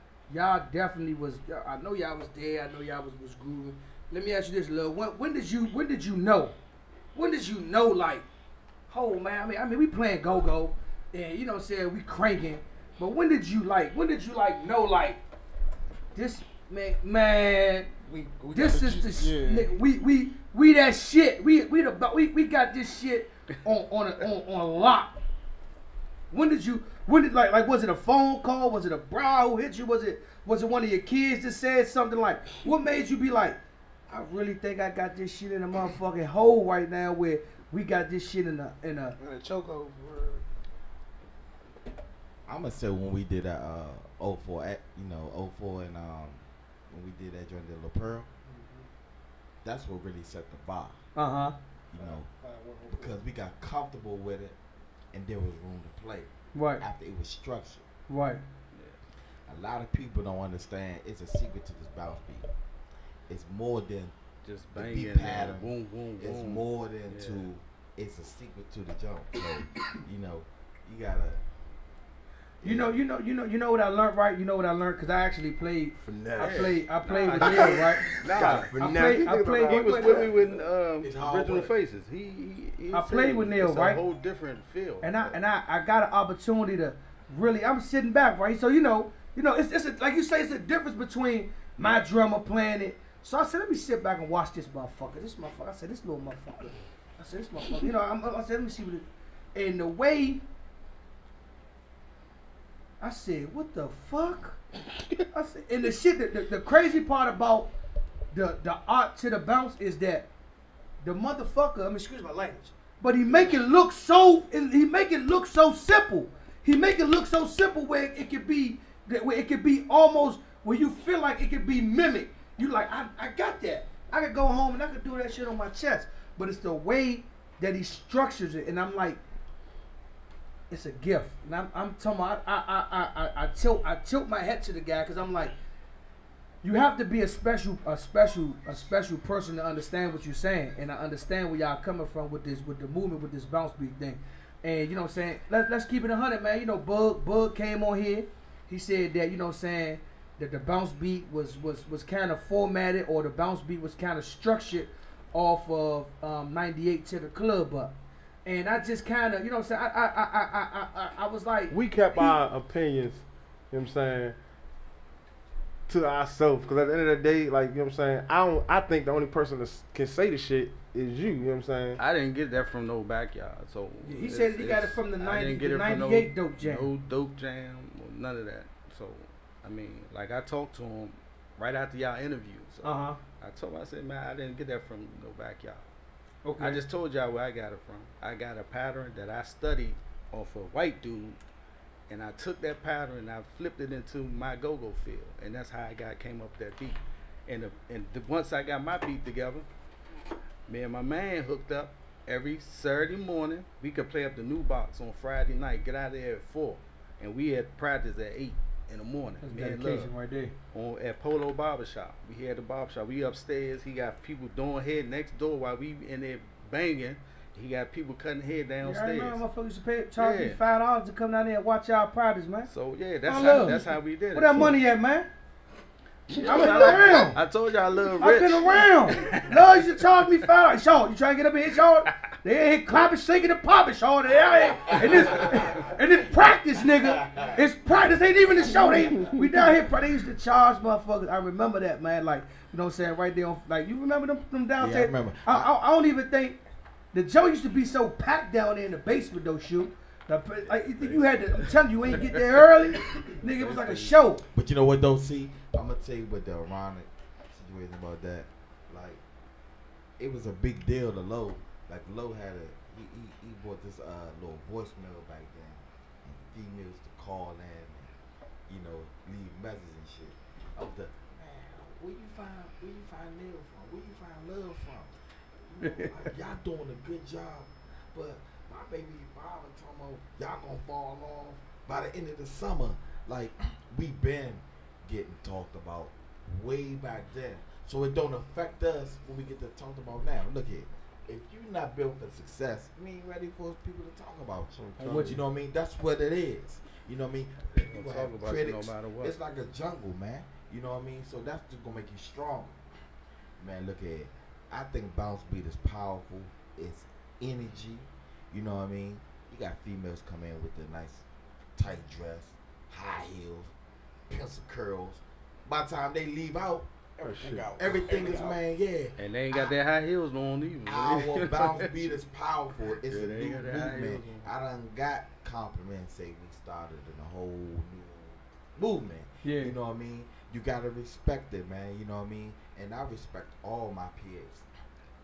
definitely was. I know y'all was there. I know y'all was grooving. Let me ask you this, Lil. When did you know? When did you know, like, oh man? I mean we playing go-go, and you know what I'm saying, we cranking. But when did you know, like, this man? This is the shit. Nigga, we that shit. We got this shit on lock. When did like was it a phone call? Was it a bra who hit you? Was it one of your kids that said something like? What made you be like, I really think I got this shit in a motherfucking hole right now where we got this shit in a chokehold. I'm gonna say when we did that 04, you know, 04 and when we did that during the La Pearl, that's what really set the bar. You know, because we got comfortable with it, and there was room to play. Right. After it was structured. Right. A lot of people don't understand. It's a secret to this bounce beat. It's more than Just the banging beat pattern. boom, boom, It's boom. more than to. It's a secret to the jump. So you know, you gotta. You know what I learned, right? You know what I learned because I actually played. Finesse. I played with Neil, right? Nah, I played he was with me with Original work. Faces. He I played with Neil, it's right? a whole different feel. And I got an opportunity to really. I'm sitting back, right? So you know, it's like you say, it's a difference between my drummer playing it. So I said, let me sit back and watch this motherfucker. I said, this little motherfucker. I said, this motherfucker. You know, I said, let me see what it. And the way. I said, what the fuck? I said, and the shit, the crazy part about the art to the bounce is that the motherfucker, I mean, excuse my language, but he make it look so simple. He make it look so simple where it could be almost where you feel like it could be mimicked. You like, I got that. I could go home and I could do that shit on my chest. But it's the way that he structures it, and I'm like, it's a gift. And I'm talking about, I tilt my head to the guy because I'm like, you have to be a special person to understand what you're saying, and I understand where y'all coming from with the movement, with this bounce beat thing. And you know what I'm saying? Let's keep it 100, man. You know, Bug came on here. He said that, you know what I'm saying, that the bounce beat was kind of formatted, or the bounce beat was kind of structured off of 98 to the club up. And I just kind of, you know what I'm saying, I was like, We kept our opinions, you know what I'm saying, to ourselves. Because at the end of the day, like, you know what I'm saying, I think the only person that can say the shit is you know what I'm saying? I didn't get that from no backyard. So he said he got it from the I didn't 90, get the it from 98 dope jam. No dope jam, or none of that. So, I mean, like I talked to him right after y'all interview. So I told him, I said, man, I didn't get that from no backyard. Okay. I just told y'all where I got it from. I got a pattern that I studied off a white dude, and I took that pattern and I flipped it into my go-go feel, and that's how I came up with that beat. And once I got my beat together, me and my man hooked up every Saturday morning. We could play up the new box on Friday night, get out of there at 4, and we had practice at 8 in the morning. That's Me and dedication Love. right there. At Polo Barbershop. We had the barbershop. We upstairs. He got people doing hair next door while we in there banging. He got people cutting hair downstairs. Yeah, I remember motherfuckers used to charge me $5 to come down there and watch y'all practice, man. So yeah, that's how we did it. Where that So, money at, man? yeah, I've been around. I told you I love I've Rich. been around. Love, you should charge me $5. Sean, you trying to get up in here, Sean? They ain't clapping, shaking, and popping, Sean. And this practice, nigga. It's practice. Ain't even the show. We down here. They used to charge motherfuckers. I remember that, man. Like, you know what I'm saying? Right there on, like, you remember them downstairs? Yeah, I remember. I don't even think the Joe used to be so packed down there in the basement, though, shoot. Like, you had to, I'm telling you, ain't get there early. Nigga, it was like a show. But you know what, though? See, I'm going to tell you what the ironic situation about that. Like, it was a big deal to Lowe. Like, Lowe had he bought this little voicemail back then. And females to call in and, you know, leave messages and shit. Of the, man, where you find Neil from? Where you find love from? You know, like, y'all doing a good job, but my baby father talking about y'all gonna fall off by the end of the summer. Like, we been getting talked about way back then. So it don't affect us when we get to talk about now. Look here. If you're not built for success, we ain't ready for people to talk about you. What You know what I mean? That's what it is. You know what I mean? People talk have about critics. you no matter what. It's like a jungle, man. You know what I mean? So that's just gonna make you stronger. Man, look at it. I think BounceBeat is powerful. It's energy. You know what I mean? You got females come in with the nice tight dress, high heels, pencil curls. By the time they leave out, everything is, man, yeah. And they ain't got that high heels on either. Our BounceBeat is powerful. It's Yeah, a they new got that high movement. heels I done got compliments say we started in a whole new movement. Yeah. You know what I mean? You gotta respect it, man. You know what I mean? And I respect all my peers.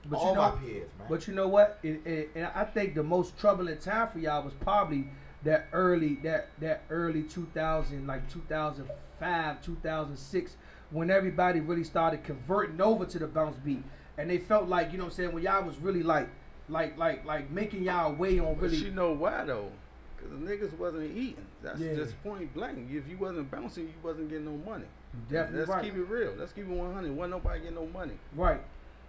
But all you know, my peers, man. But you know what? And I think the most troubling time for y'all was probably that early 2000, like 2005, 2006, when everybody really started converting over to the BounceBeat, and they felt like, you know what I'm saying, when y'all was really like making y'all way on really. But you know why though? Because the niggas wasn't eating. That's Yeah. just point blank. If you wasn't bouncing, you wasn't getting no money. You definitely Let's right. keep it real. Let's keep it 100. Wasn't nobody getting no money. Right.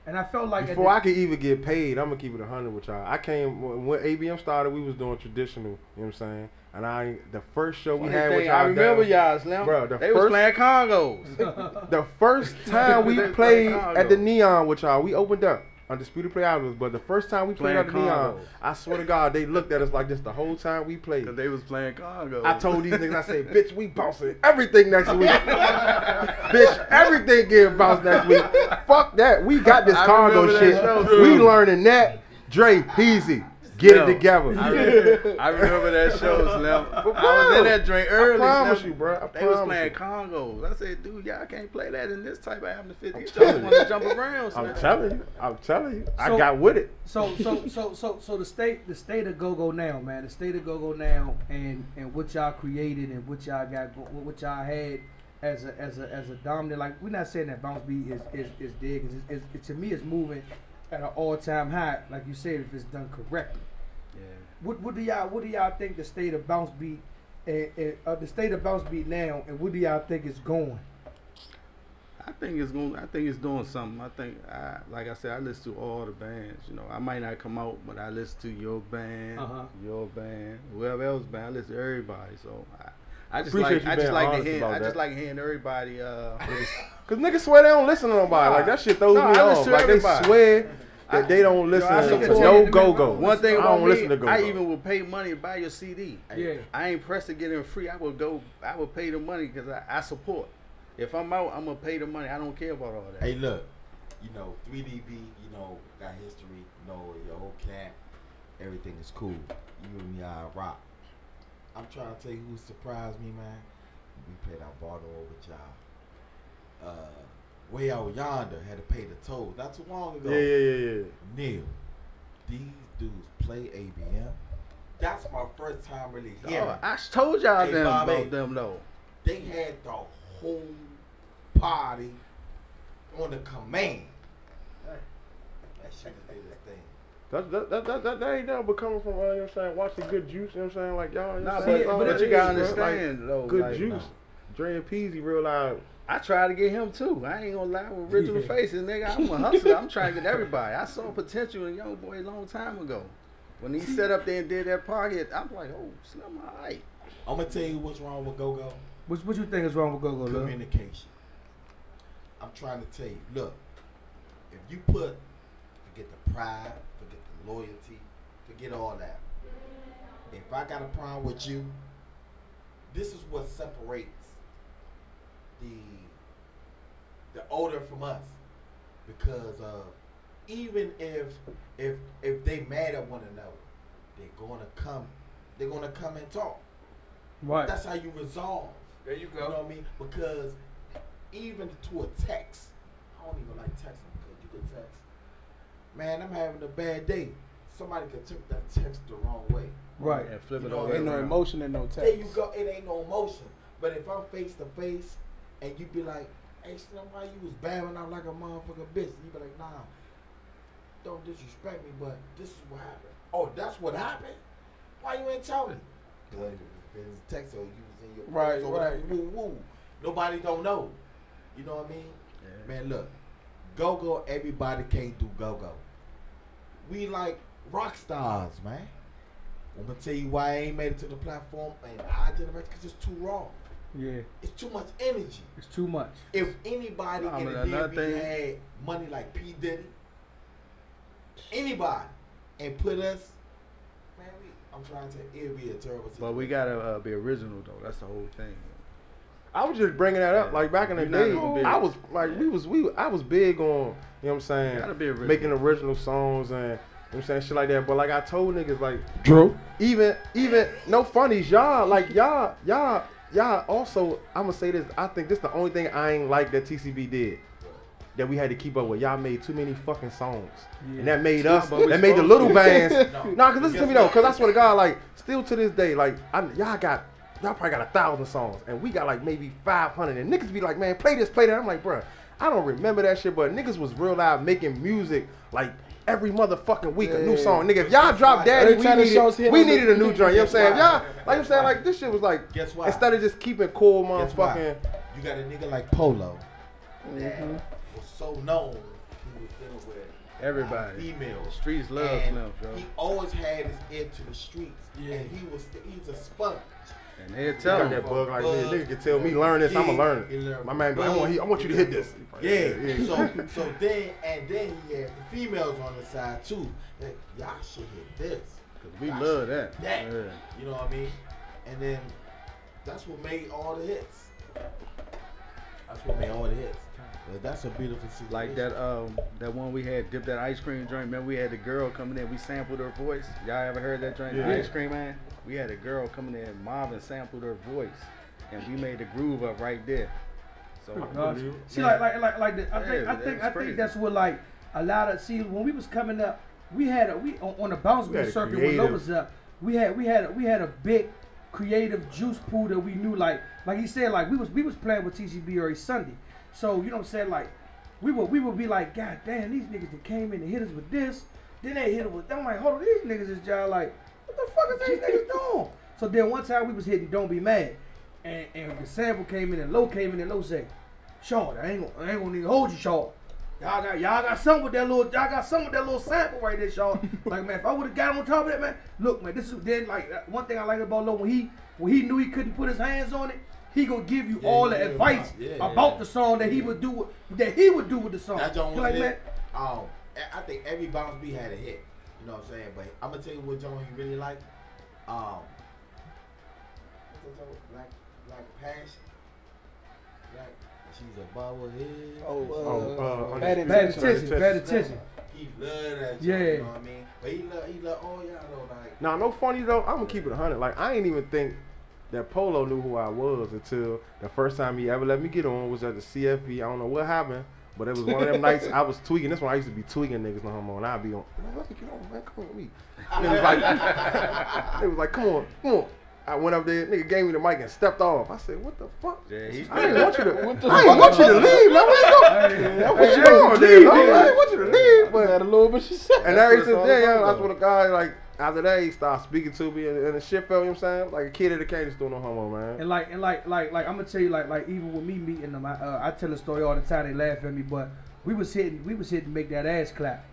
And I felt like Before I could even get paid, I'm gonna keep it 100 with y'all. I came when ABM started. We was doing traditional. You know what I'm saying? And the first show we Funny had with thing, y'all, I remember down, y'all, Slim. Bro, They was playing congos. the first time we They played playing at the Congo. Neon with y'all, we opened up Undisputed Play Albums. But the first time we played Playing at the Neon, Congos. I swear to God, they looked at us like this the whole time we played. Because they was playing congos. I told these niggas, I said, bitch, we bouncing everything next week. Bitch, everything getting bounced next week. Fuck that. We got this I Congo remember shit. that show, too. We learning that. Dre, Peasy, get Yo, it together. I remember that show, Slim. I was in that drink early. I promise Slim. you, bro. I They was promise playing you. congos. I said, dude, y'all can't play that in this type of atmosphere. These just want to jump around. I'm Slim. telling you. I So- got with it. So the state of go-go now, man. The state of go-go now, and what y'all created and what y'all got, what y'all had as a dominant. Like, we're not saying that BounceBeat is dead, because to me it's moving at an all-time high. Like you said, if it's done correctly. Yeah. What do y'all think the state of BounceBeat, the state of BounceBeat now, and what do y'all think it's going? I think it's doing something. Like I said, I listen to all the bands. You know, I might not come out, but I listen to your band, your band, whoever else band. I listen to everybody. So I just Appreciate you being honest about that. like hearing everybody. Cause niggas swear they don't listen to nobody. Like that shit throws me I off. listen to Like they everybody. swear that they don't listen I to support no it. go-go. One thing I about don't me, listen to go-go. I even would pay money to buy your CD. Yeah. I ain't pressed to get in free. I would pay the money because I support. If I'm out, I'm gonna pay the money. I don't care about all that. Hey, look, you know, 3DB, you know, got history, you know, your whole camp, everything is cool. You and me, I rock. I'm trying to tell you who surprised me, man. We played our Baltimore with y'all. Way out yonder had to pay the toll. Not too long ago. Yeah. Neil, these dudes play ABM. That's my first time really hearing. Oh, I told y'all Hey, them Bobby. about them though. They had the whole party on the command. That shit did its thing. That ain't nothing but coming from, you know what I'm saying, watching Good Juice, you know what I'm saying, like y'all. You know Nah, what I'm saying? but That's you all gotta it is, bro. understand though. Good like, Juice. Dre and Peasy real loud. I tried to get him too. I ain't gonna lie with original faces, nigga. I'm a hustler. I'm trying to get everybody. I saw potential in Young Boy a long time ago. When he set up there and did that party, I'm like, oh, Slim, all right. I'm gonna tell you what's wrong with go-go. What you think is wrong with go-go, love? Communication. I'm trying to tell you, look, if you forget the pride, forget loyalty. Forget all that. If I got a problem with you, this is what separates the older from us. Because even if they mad at one another, they're gonna come and talk. Right. That's how you resolve. There you go. You know what I mean? Because even to a text, I don't even like texting because you can text, man, I'm having a bad day. Somebody could take that text the wrong way. Right. And flip You it know, over. Ain't no around. emotion in no text. There you go. It ain't no emotion. But if I'm face to face and you be like, hey, Slim, why you was babbling out like a motherfucking bitch? And you be like, nah, don't disrespect me, but this is what happened. Oh, that's what happened? Why you ain't tell me? Because there's a text or you was in your Right, or whatever. right. Woo, woo. Nobody don't know. You know what I mean? Yeah. Man, look, go-go, everybody can't do go-go. We like rock stars, man. I'm going to tell you why I ain't made it to the platform and our generation, because it's too raw. Yeah. It's too much energy. It's too much. If anybody I in mean, the another DMV thing- had money like P. Diddy, anybody, and put us, man, I'm trying to, it would be a terrible situation. But we gotta be original though. That's the whole thing. I was just bringing that up. Yeah. Like back in the You're not day, gonna be- I was like, I was big on, you know what I'm saying, Gotta be original. making original songs and, you know what I'm saying, shit like that. But like I told niggas, like, Drew. even no funnies, y'all also, I'm gonna say this, I think this the only thing I ain't like that TCB did. That we had to keep up with. Y'all made too many fucking songs. Yeah. And that made us, but we that made the supposed little to. bands. No. Nah, cause listen to me though, cause I swear to God, like, still to this day, like, y'all probably got 1,000 songs. And we got like maybe 500. And niggas be like, man, play this, play that. I'm like, bruh, I don't remember that shit, but niggas was real loud making music like every motherfucking week, a new Yeah. song. Nigga, if y'all drop Daddy, Every time the shows hit we on the- needed a new joint. You know what I'm saying? If Guess y'all, like I'm saying, like, this shit was like, Guess why? instead of just keeping cool Guess why? motherfucking. You got a nigga like Polo that Mm-hmm. was so known. He was dealing with Everybody. females. Streets love And Slim, bro. he always had his ear to the streets. Yeah. And he's a sponge. And they'll Got tell that them. bug like me. Nigga can tell me learn this, I'ma learn He it. learned My man be like, bugs. I want you to hit this. Yeah. So then he had the females on the side too. Like, y'all should hit this. Cause we Y'all love should that. hit that. Yeah. You know what I mean? And then that's what made all the hits. That's what made all the hits. But that's a beautiful situation. Like that one we had, Dip That Ice Cream joint. Remember we had the girl coming in, we sampled her voice. Y'all ever heard that joint, Yeah. The Ice Cream Man? We had a girl coming in, Marvin sampled her voice. And we made the groove up right there. So Gosh. See, Yeah. like the, I Yeah, think crazy. that's what like a lot of when we was coming up, we had on the bounce We had beat a circuit when creative- Low was up, we had a big creative juice pool that we knew like he said, like we was playing with TCB every Sunday. So you know what I'm saying, like we would be like, God damn, these niggas that came in and hit us with this, then they hit us with, I'm like, hold on, these niggas is just like, what the fuck is these niggas doing? So then one time we was hitting Don't Be Mad, and the sample came in and Low said, Short, I ain't gonna even hold you, Short. Y'all got something with that little sample right there, Short. Like, man, if I would have got on top of that, man, look, man, this is then like one thing I like about Low, when he knew he couldn't put his hands on it, he gonna give you all the advice about the song that he would do with the song. That joint was like, hit. I think every bounce beat had a hit. You know what I'm saying? But I'm gonna tell you what joint you really like. What's that joint? Black Passion. Black. She's a bobblehead. Bad attention. He love that joint. Yeah. You know what I mean? But he love all y'all know like. Nah, no funny though. I'm gonna keep it 100. Like I ain't even think that Polo knew who I was until the first time he ever let me get on was at the CFE. I don't know what happened, but it was one of them nights I was tweaking. This one I used to be tweaking niggas no homo, and I'd be on. Man, let me get on, man. Come on with me. And it was like, come on. I went up there, nigga gave me the mic and stepped off. I said, what the fuck? Yeah, I didn't want you to leave, man. Where you going? What you doing there? No, I didn't want you to leave. But, Had a little bit of shit. and ever what since it's then, all about, that's when the guy, like, after that, he started speaking to me and the shit felt, you know what I'm saying? Like a kid at the candy store, no homo, man. And like I'm gonna tell you, like even with me meeting them, I tell a story all the time. They laugh at me, but we was hitting to make that ass clap.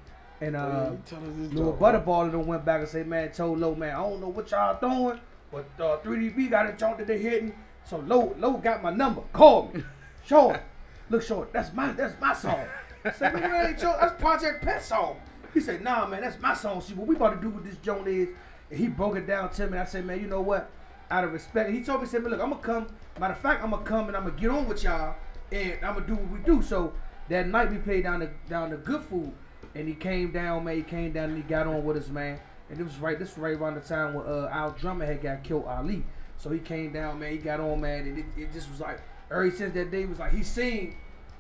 And Lil Butterball and them went back and said, man, told Low, man, I don't know what y'all doing, but 3DB got a joint that they hitting. So Low got my number. Call me. Short. Look, Short, that's my song. I said, man, that ain't your, that's Project Pet song. He said, nah, man, that's my song. See, what we about to do with this joint is, and he broke it down to me. I said, man, you know what? Out of respect, he told me, he said, man, look, I'm gonna come. Matter of fact, I'm gonna come and I'm gonna get on with y'all, and I'm gonna do what we do. So that night we played down the Good Food, and he came down, man. He came down and he got on with us, man. And this was right around the time when Al Drummer had got killed, Ali. So he came down, man. He got on, man, and it just was like, ever since that day, it was like he seen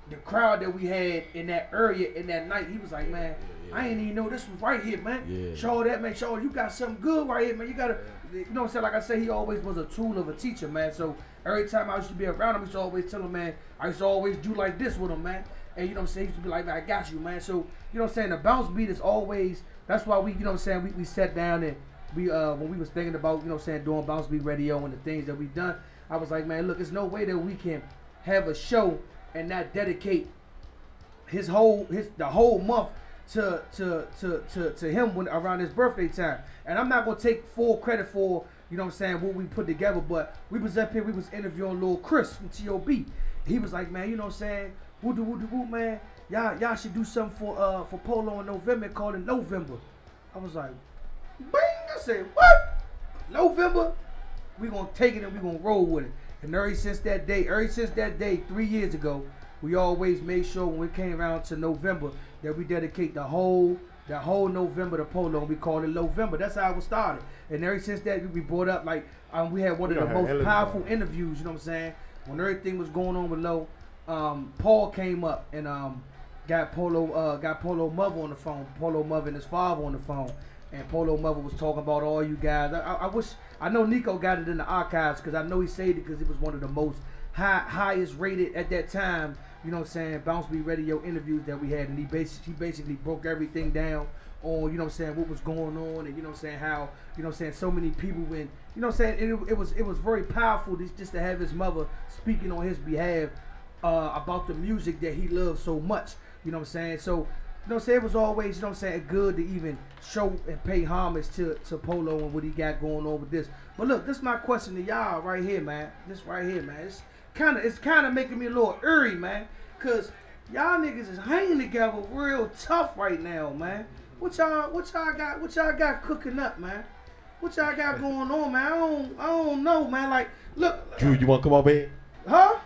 the crowd that we had in that area in that night. He was like, man, I ain't even know this was right here, man. Yeah. Show that, man. Show you got something good right here, man. You gotta, you know what I'm saying? Like I said, he always was a tool of a teacher, man. So every time I used to be around him, I used to always tell him, man, I used to always do like this with him, man. And you know what I'm saying? He used to be like, man, I got you, man. So, you know what I'm saying? The bounce beat is always, that's why we, you know what I'm saying? We sat down and we, when we was thinking about, you know what I'm saying, doing bounce beat radio and the things that we done, I was like, man, look, there's no way that we can have a show and not dedicate the whole month to him when around his birthday time. And I'm not gonna take full credit for, you know what I'm saying, what we put together, but we was up here, we was interviewing Lil Chris from T.O.B. He was like, man, you know what I'm saying, woo man, y'all should do something for Polo in November, called it November. I was like, bing, I said, what? November? We gonna take it and we gonna roll with it. And ever since that day, 3 years ago, we always made sure when we came around to November that we dedicate the whole November to Polo, and we called it November. That's how it was started. And ever since that, we brought up, like, we had one of the most powerful interviews, you know what I'm saying? When everything was going on with Low, Paul came up and got Polo Mother on the phone, Polo Mother and his father on the phone. And Polo Mother was talking about all you guys. I know Nico got it in the archives because I know he saved it because it was one of the most highest rated at that time, you know what I'm saying, BounceBeat radio interviews that we had. And he basically broke everything down on, you know what I'm saying, what was going on, and you know what I'm saying, how, you know what I'm saying, so many people went, you know what I'm saying, it was very powerful just to have his mother speaking on his behalf about the music that he loves so much, you know what I'm saying. So, you know what I'm saying, it was always, you know what I'm saying, good to even show and pay homage to Polo and what he got going on with this. But look, this is my question to y'all right here, man. This right here, man. It's kind of making me a little eerie, man, cause y'all niggas is hanging together real tough right now, man. What y'all got cooking up, man? What y'all got going on, man? I don't know, man. Like, look, Drew, you want to come on, man? huh?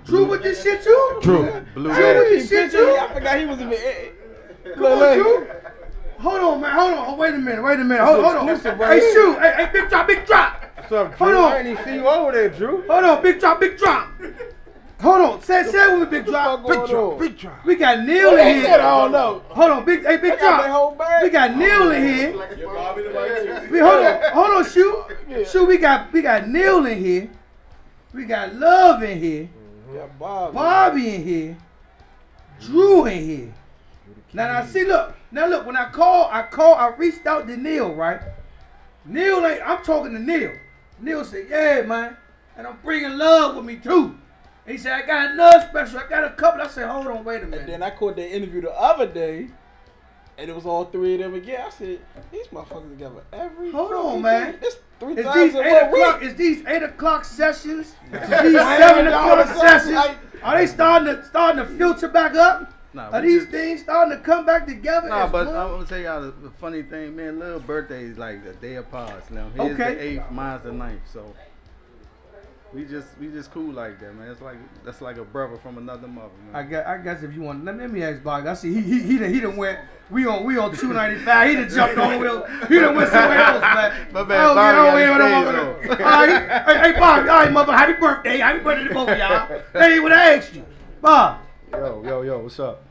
Drew with this shit too? Drew with this shit too? I forgot he was in the. Come on, Drew. Hold on, man. Hold on. Wait a minute. Hold on. Hey, shoot. Hey, big drop. What's up, Hold Drew? on. I didn't even see you over there, Drew. Hold on, big drop. Hold on. Say it with me, big drop. Big drop. We got Neil in here. I don't know. Hold on, big drop. We got Neil in here. Hold on, shoot. Shoot, we got Neil in here. We got Love in here. Yeah, Bobby in here. Drew in here. Now look, when I reached out to Neil, right? I'm talking to Neil. Neil said, yeah, man, and I'm bringing Love with me too. And he said, I got another special, I got a couple. I said, hold on, wait a minute. And then I caught that interview the other day, and it was all three of them again. I said, these motherfuckers together every Hold on, fucking man. day. It's three Is times these in 8 1 o'clock? week. Is these 8 o'clock sessions? Is these 7 o'clock sessions? Are they starting to filter back up? Nah, Are we these just- things starting to come back together? Nah, as but one? I'm gonna tell y'all the funny thing, man. Little birthday is like the day apart. Now his Okay. the 8th, mine's the 9th. So we just cool like that, man. It's like that's like a brother from another mother, man. I guess if you want, let me ask Bobby. I see he done went. We on 295. He done jumped on wheel. He done went somewhere else, man. My man Bobby All right, hey Bobby. All right, mother. Happy birthday to both of y'all. That ain't what I asked you, Bob. Yo, what's up?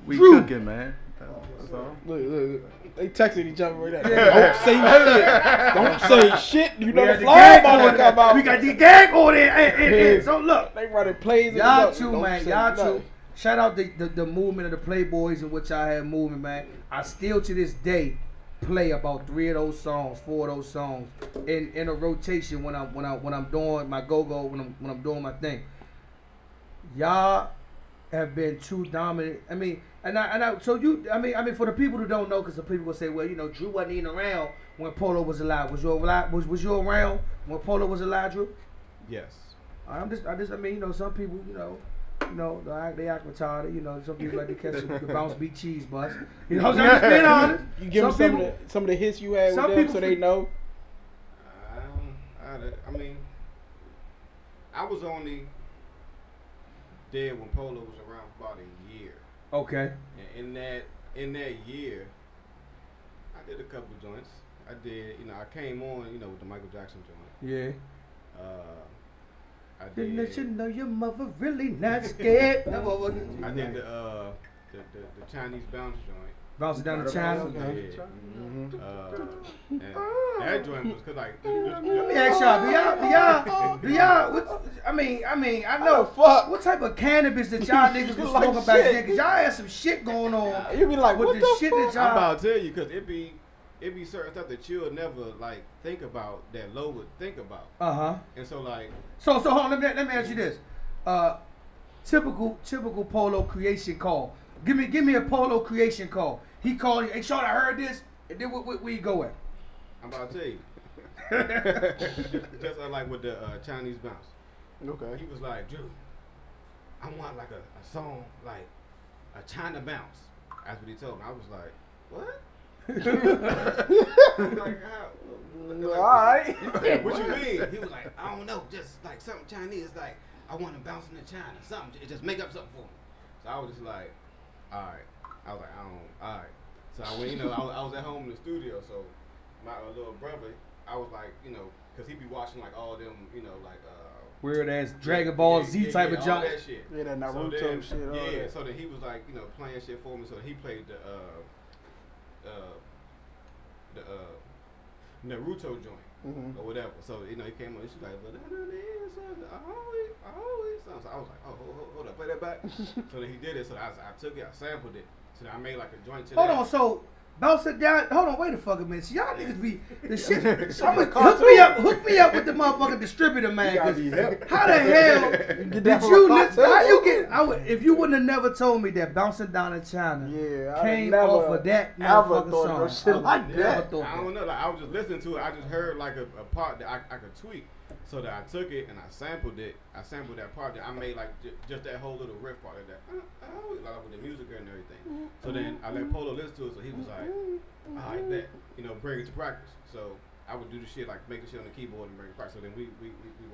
We Drew. cooking, man. That's all. Look. They texted each other right now. Don't say shit. You know We the got fly gag about to order. come out. We got the gag order. And so look, They running plays. y'all too, man. Y'all too. Shout out the movement of the Playboys and what y'all had moving, man. I still to this day play about 3 of those songs, 4 of those songs in a rotation when I'm doing my go-go, when I'm doing my thing. Y'all have been too dominant. I mean, for the people who don't know, because the people will say, well, you know, Drew wasn't even around when Polo was alive. Was you around when Polo was alive, Drew? Yes. I mean, you know, some people, you know, You know, they act retarded. You know, some people like to catch the BounceBeat cheese bus. You know, what I'm saying? Just being honest. You give them some of the hits you had with them so they know. I mean, I was only there when Polo was around for about a year. Okay. And in that year, I did a couple joints. I did, you know, I came on, you know, with the Michael Jackson joint. Yeah. I Didn't did. let you know your mother really not scared. I did the Chinese bounce joint. Bouncing down the channel. Yeah. And that joint was cause like. Let me ask y'all, do y'all? I know. Fuck. What type of cannabis that y'all niggas was Like smoking back shit. then? Cause y'all had some shit going on. You be like, with what the the shit fuck? that y'all. I'm about to tell you, cause it be certain stuff that you'll never like think about that Low would think about. And so like. So hold on. Let me ask you this. Typical Polo creation call. Give me a Polo creation call. He called you. Hey, Sean, I heard this. And then where you go at? I'm about to tell you. Just like with the Chinese bounce. Okay. He was like, Drew, I want like a song like a China bounce. That's what he told me. I was like, what? I was like, how? Alright. What you mean? He was like, I don't know, just like something Chinese, like I want him bouncing in China, something, just make up something for me. So I was just like, all right. I was like, all right. So I went, you know, I was at home in the studio, so my little brother, I was like, you know, cause he be watching like all them, you know, like weird ass Dragon Ball Z type of jump. All that shit. Yeah, that Naruto so then, shit. All that. So then he was like, you know, playing shit for me. So he played the Naruto joint or whatever. So you know, he came on. She's like, but I always. So I was like, oh, hold up, play that back. So then he did it. So I took it, I sampled it. So then I made like a joint to Hold that. on, so bounce it down.Hold on, wait a fucking minute. See, y'all niggas be the shit. Hook me up with the motherfucking distributor, man. Cause how the hell did you listen? How you get? If you wouldn't have never told me that bouncing down in China came off of that motherfucking song. Shit like that. I don't know. Like I was just listening to it. I just heard like a part that I could tweak. So that I took it and I sampled it. I sampled that part that I made like just that whole little riff part of that. Like with the music and everything. So then I let Polo listen to it. So he was like, "I bet, you know, bring it to practice." So I would do the shit like make the shit on the keyboard and bring it to practice. So then we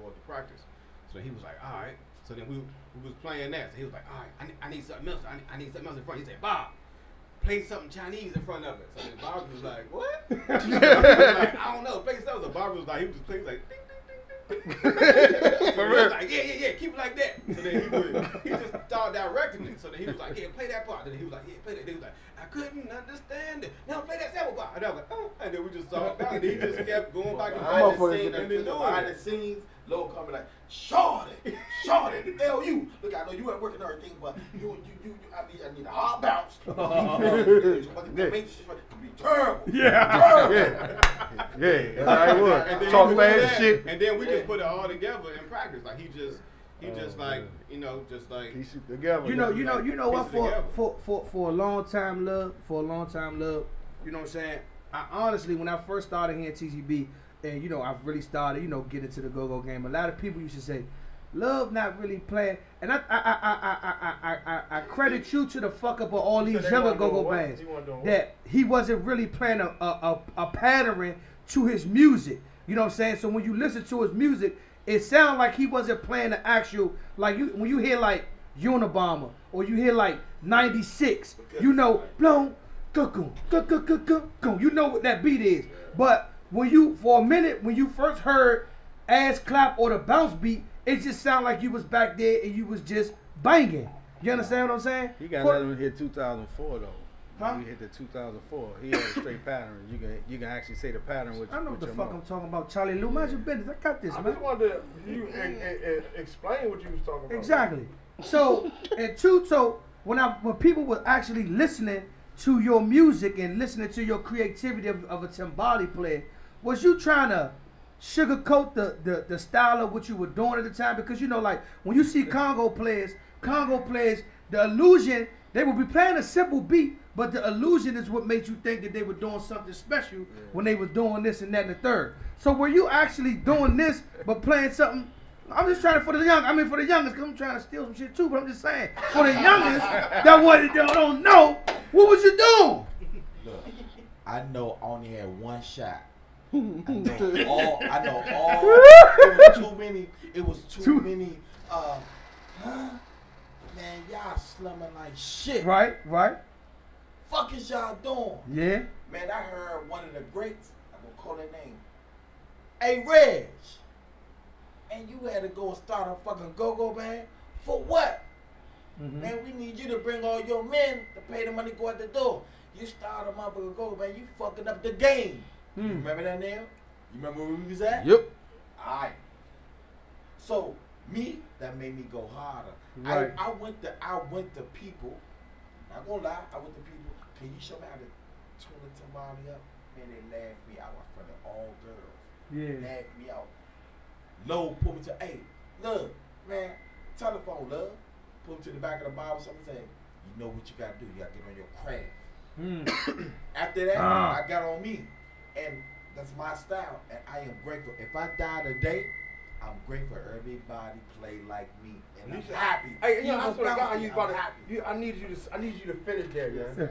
go to practice. So he was like, "All right." So then we was playing that. So he was like, "All right, I need something else. I need something else in front." He said, "Bob, play something Chinese in front of it." So then Bob was like, "What?" Was like, I don't know. Play something. So Bob was like, he was just playing like. Ding, For real? Like, yeah, keep it like that. So then he just started directing it. So then he was like, yeah, play that part. Then he was like, yeah, play that. Then he was like, I couldn't understand it. Now play that sample part. And I was like, oh. And then we just started back. And he just kept going back and forth and then behind the scenes, Low coming like, Shorty, L.U. Look, I know you ain't working everything, but you I need a hard bounce. Be terrible. Yeah, that's how it was. Talk fast shit. And then we just put it all together in practice. Like he just like, you know, just like piece it together. You know what? For a long time, love. You know what I'm saying? I honestly, when I first started here at TCB, and you know, I've really started, you know, get into the go-go game. A lot of people used to say, Love not really playing, and I credit you to the fuck up of all these younger go-go bands that he wasn't really playing a pattern to his music. You know what I'm saying? So when you listen to his music, it sounds like he wasn't playing the actual, like when you hear like Unabomber or you hear like 96, you know, blown, you know what that beat is. But when you, for a minute, when you first heard Ass Clap or the Bounce Beat, it just sounded like you was back there and you was just banging. You understand what I'm saying? He got let him hit 2004 though. Huh? He hit the 2004. He had a straight pattern. You can actually say the pattern with. I know what the your fuck mouth. I'm talking about, Charlie Lou. Mind your business. I got this, I man. just wanted you explain what you was talking about. Exactly. So so when people were actually listening to your music and listening to your creativity of a timbali player, was you trying to sugarcoat the style of what you were doing at the time? Because you know, like when you see Congo players, the illusion, they will be playing a simple beat, but the illusion is what made you think that they were doing something special when they were doing this and that and the third. So were you actually doing this but playing something I'm just trying to, for the youngest, 'cause I'm trying to steal some shit too, but I'm just saying, for the youngest that don't know, what was you doing? Look, I know I only had one shot. I know all. It was too many. Man, y'all slumming like shit. Right. Fuck is y'all doing? Yeah. Man, I heard one of the greats. I'm gonna call their name. Hey, Reg. And you had to go and start a fucking go-go band? For what? Man, we need you to bring all your men to pay the money to go out the door. You start a motherfucking go-go band, you fucking up the game. You remember that, Neil? You remember where we was at? Yep. Alright. So, that made me go harder. Right. I went to people. Not gonna lie, I went to people. Can you show me how to tune the tamale up? Man, they laughed me out in front of all girls. Yeah. Laughed me out. Love pulled me to, hey, look, man, telephone, love. Pull me to the back of the Bible, something saying, you know what you gotta do, you gotta get on your craft. After that, I got on me. And that's my style, and I am grateful. If I die today, I'm grateful everybody play like me, and I'm happy. Hey, I swear to God, I need you to finish there, man.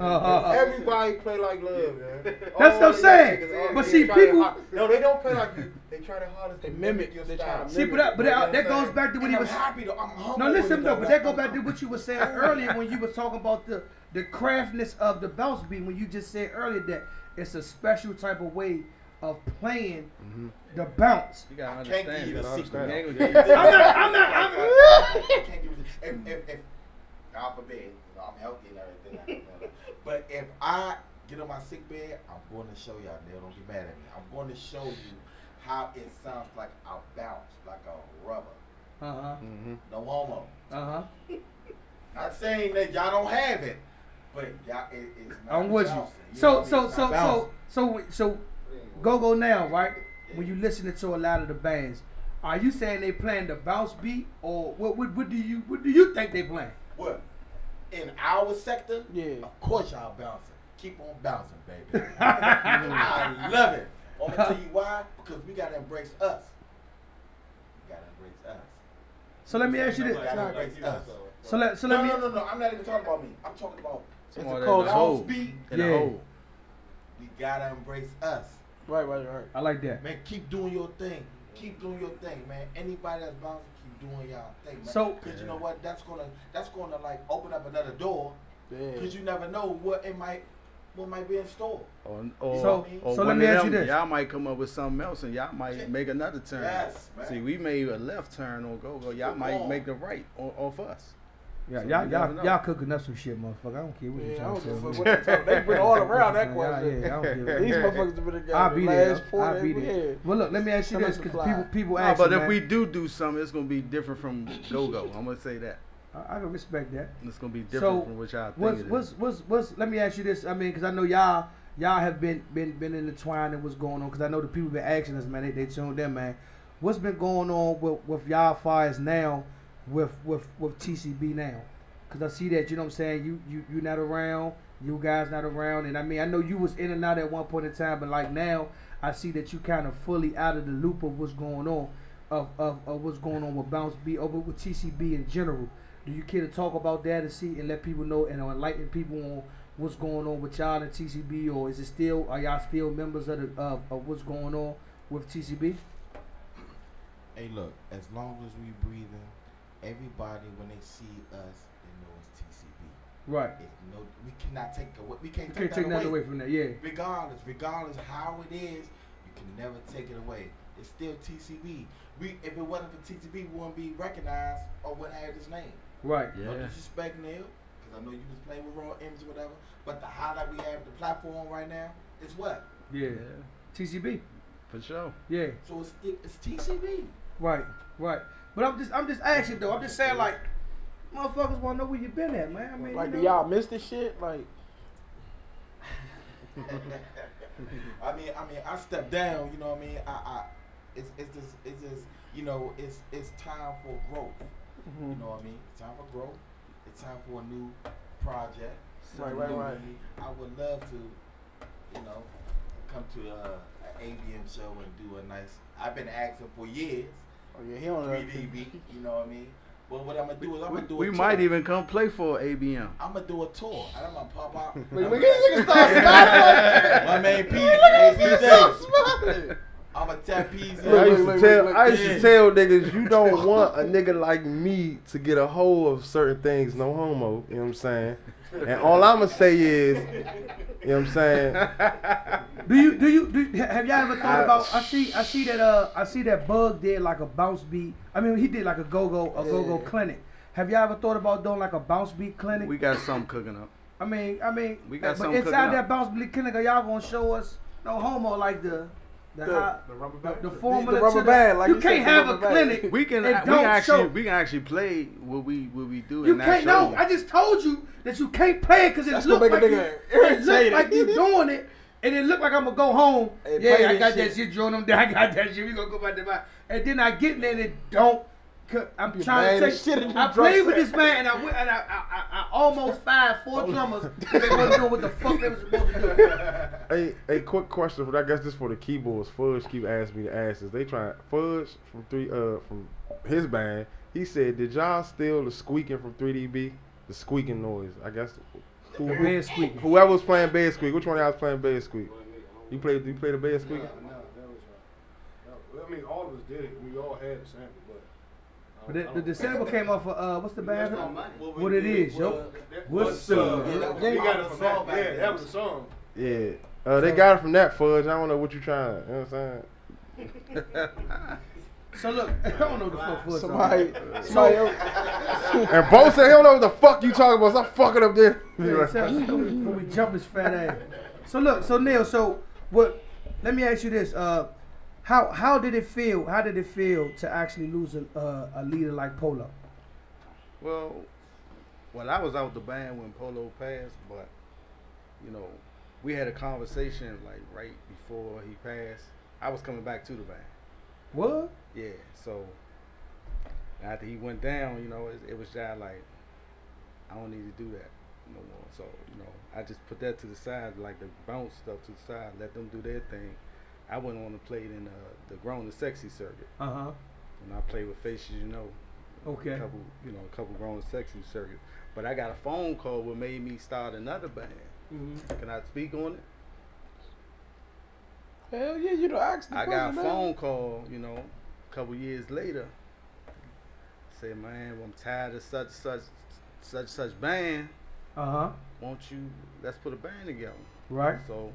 Everybody play like love, man. That's what I'm saying. But see, people. No, they don't play like you. They try to hardest to mimic your they style. See, but that goes back to what he was. I'm happy though. I'm humble. No, listen with though, it, but that goes back to what you were saying earlier when you were talking about the craftness of the bounce beat. When you just said earlier that it's a special type of way of playing the bounce. You gotta I can't understand. give you the secret. I'm not. I can't give you if God forbid, you know, I'm healthy and everything. But if I get on my sick bed, I'm going to show y'all. Neil, don't be mad at me. I'm going to show you how it sounds like I bounce like a rubber. No homo. Not saying that y'all don't have it, but y'all it's not. I'm with you. So go now, right? When you listening to a lot of the bands, are you saying they playing the bounce beat, or what do you think they playing? What? In our sector? Yeah. Of course y'all bouncing. Keep on bouncing, baby. I love it. I'm gonna tell you why? Because we gotta embrace us. We gotta embrace us. So let me ask you this. We gotta embrace us. So let me. No. I'm not even talking about me. I'm talking about It's a a culture. cold BounceBeat. Yeah. We gotta embrace us. Right. I like that. Man, keep doing your thing. Keep doing your thing, man. Anybody that's bouncing, keep doing y'all thing, man. So- because you know what? That's gonna like open up another door. Yeah. Because you never know what might be in store. So Or let me ask you this. Y'all might come up with something else, and y'all might make another turn. Yes, man. See, we made a left turn on go. Y'all might make the right off us. Yeah, So you never know. y'all cooking up some shit, motherfucker. I don't care what you Yeah, I trying don't to give a tell fuck me. what they talk. They been all around that Yeah, question. yeah, I don't give a These motherfuckers have been together. I'll be the there. last 4 I'll be days. there. Yeah. Well, look, let me ask you Send this, us because the fly. people No, ask but me, if man, we do something, it's gonna be different from go. I'm gonna say that. I can respect that. It's gonna be different So, from what y'all think it is. what's let me ask you this. I mean, because I know y'all have been intertwined in what's going on. Because I know the people been asking us, man. They tuned in, man. What's been going on with y'all fires now, with TCB now? Because I see that, you know what I'm saying, you not around, you guys not around, and I mean, I know you was in and out at one point in time, but like now, I see that you kind of fully out of the loop of what's going on, of what's going on with BounceBeat, or with TCB in general. Do you care to talk about that and let people know and enlighten people on what's going on with y'all and TCB, or is it still, are y'all still members of what's going on with TCB? Hey, look, as long as we breathing, everybody when they see us, they know it's TCB. Right. We cannot take away. We can't You can't take take that nothing away. away from that, yeah. Regardless how it is, you can never take it away. It's still TCB. If it wasn't for TCB, we wouldn't be recognized or wouldn't have this name. Right. Yeah. No disrespect, Neil, because I know you was playing with raw image or whatever. But the highlight we have the platform right now is what? Yeah. TCB. For sure. Yeah. So it's TCB. Right. But I'm just asking though. I'm just saying, like, motherfuckers want to know where you been at, man. I mean, Like, you do know. y'all miss this shit? Like, I mean, I stepped down. You know what I mean? It's just, you know, it's time for growth. You know what I mean? It's time for growth. It's time for a new project. Right. You know what I mean? I would love to, you know, come to an ABM show and do a nice. I've been asking for years, Oh yeah, he on 3DB. You know what I mean? But what I'm gonna do is I'm gonna do a We tour. might even come play for ABM. I'm gonna do a tour. And I'm gonna pop out. We can start smiling. My man P. Smiling. I'm gonna tap P's. I used to Yeah. tell niggas, you don't want a nigga like me to get a hold of certain things, no homo, you know what I'm saying? And all I'ma say is, you know what I'm saying? Have y'all ever thought about? I see that Bug did like a bounce beat. I mean, he did like a go-go clinic. Have y'all ever thought about doing like a bounce beat clinic? We got something cooking up. I mean, We got but something inside cooking that up. bounce beat clinic, are y'all gonna show us no homo like the rubber band. the formula the rubber to band, like you you can't said, the have a rubber band. clinic. We can and don't show. we can actually play what we do. You and not can't. show No, you. I just told you that you can't play it because it That's look gonna like make a you. nigga It look irritated. like you doing it, and it look like I'm gonna go home. And Yeah, play I this got shit. that shit, Jordan. I got that shit. We gonna go back to that. And then I get in there and it don't. I'm You trying bang to the take. shit in the I drum played with set. this man and I went and I almost fired 4 drummers because they wasn't doing what the fuck they was supposed to do. A quick question, but I guess this for the keyboards. Fudge keep asking me to ask this. They trying Fudge from his band. He said, did y'all steal the squeaking from 3DB? The squeaking noise. I guess The bed squeaking. whoever was playing bed squeak. Which one of y'all was playing bed squeak? You played the bed squeak? No, that was I mean, all of us did it. We all had the sample, but. But the sample came off of what's the band? That's my money. What it is, yo? What's up? We got it from that. Yeah, that was the song. Yeah. They got it from that, Fudge. I don't know what you trying. You know what I'm saying? So look, I don't know the fuck Fudge. Somebody else. And Bo said he don't know what the fuck you talking about. Stop fucking up there. When we jump his fat ass. So look, so Neil, so what? Let me ask you this. How did it feel? How did it feel to actually lose a leader like Polo? Well, I was out the band when Polo passed, but you know, we had a conversation like right before he passed. I was coming back to the band. What? Yeah, so after he went down, you know, it was just like I don't need to do that no more. So you know, I just put that to the side, like the bounce stuff to the side, let them do their thing. I went on and played in the Grown and Sexy circuit. Uh-huh. And I played with Faces, you know. Okay. A couple Grown and Sexy circuit. But I got a phone call what made me start another band. Mm-hmm. Can I speak on it? Hell yeah, you don't ask the I question, got a man. phone call, you know, a couple years later. Said, man, I'm tired of such band. Uh-huh. Won't you, let's put a band together. Right. So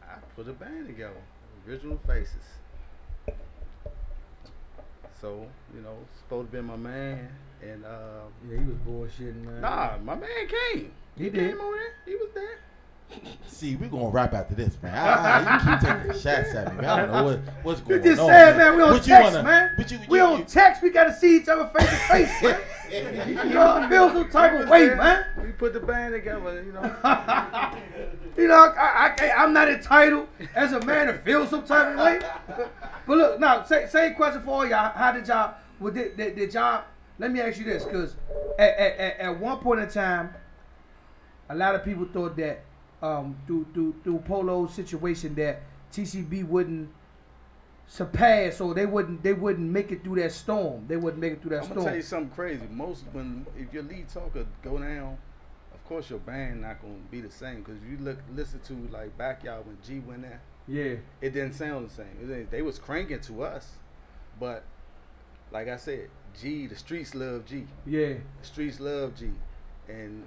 I put a band together. Original Faces. So, you know, supposed to be my man, and Yeah, he was bullshitting, man. nah, my man came. He did. Came over there. He was there. See, we gonna rap after this, man. You keep taking shots at me, man. I don't know what's going You on. just said, man, we on What you text, wanna- man. what you- We you- on text. We gotta see each other face to face, man. You know, I feel some type of way, man. We put the band together, you know. You know, I'm not entitled as a man to feel some type of way. But look, now, same question for all y'all. How did y'all, did y'all, let me ask you this, because at one point in time, a lot of people thought that through Polo's situation that TCB wouldn't surpass, or they wouldn't make it through that storm. They wouldn't make it through that I'm storm. gonna tell you something crazy. If your lead talker go down, of course your band not gonna be the same. Cause if you listen to like Backyard when G went there, Yeah. it didn't sound the same. They was cranking to us, but like I said, G, the streets love G. Yeah. The streets love G, and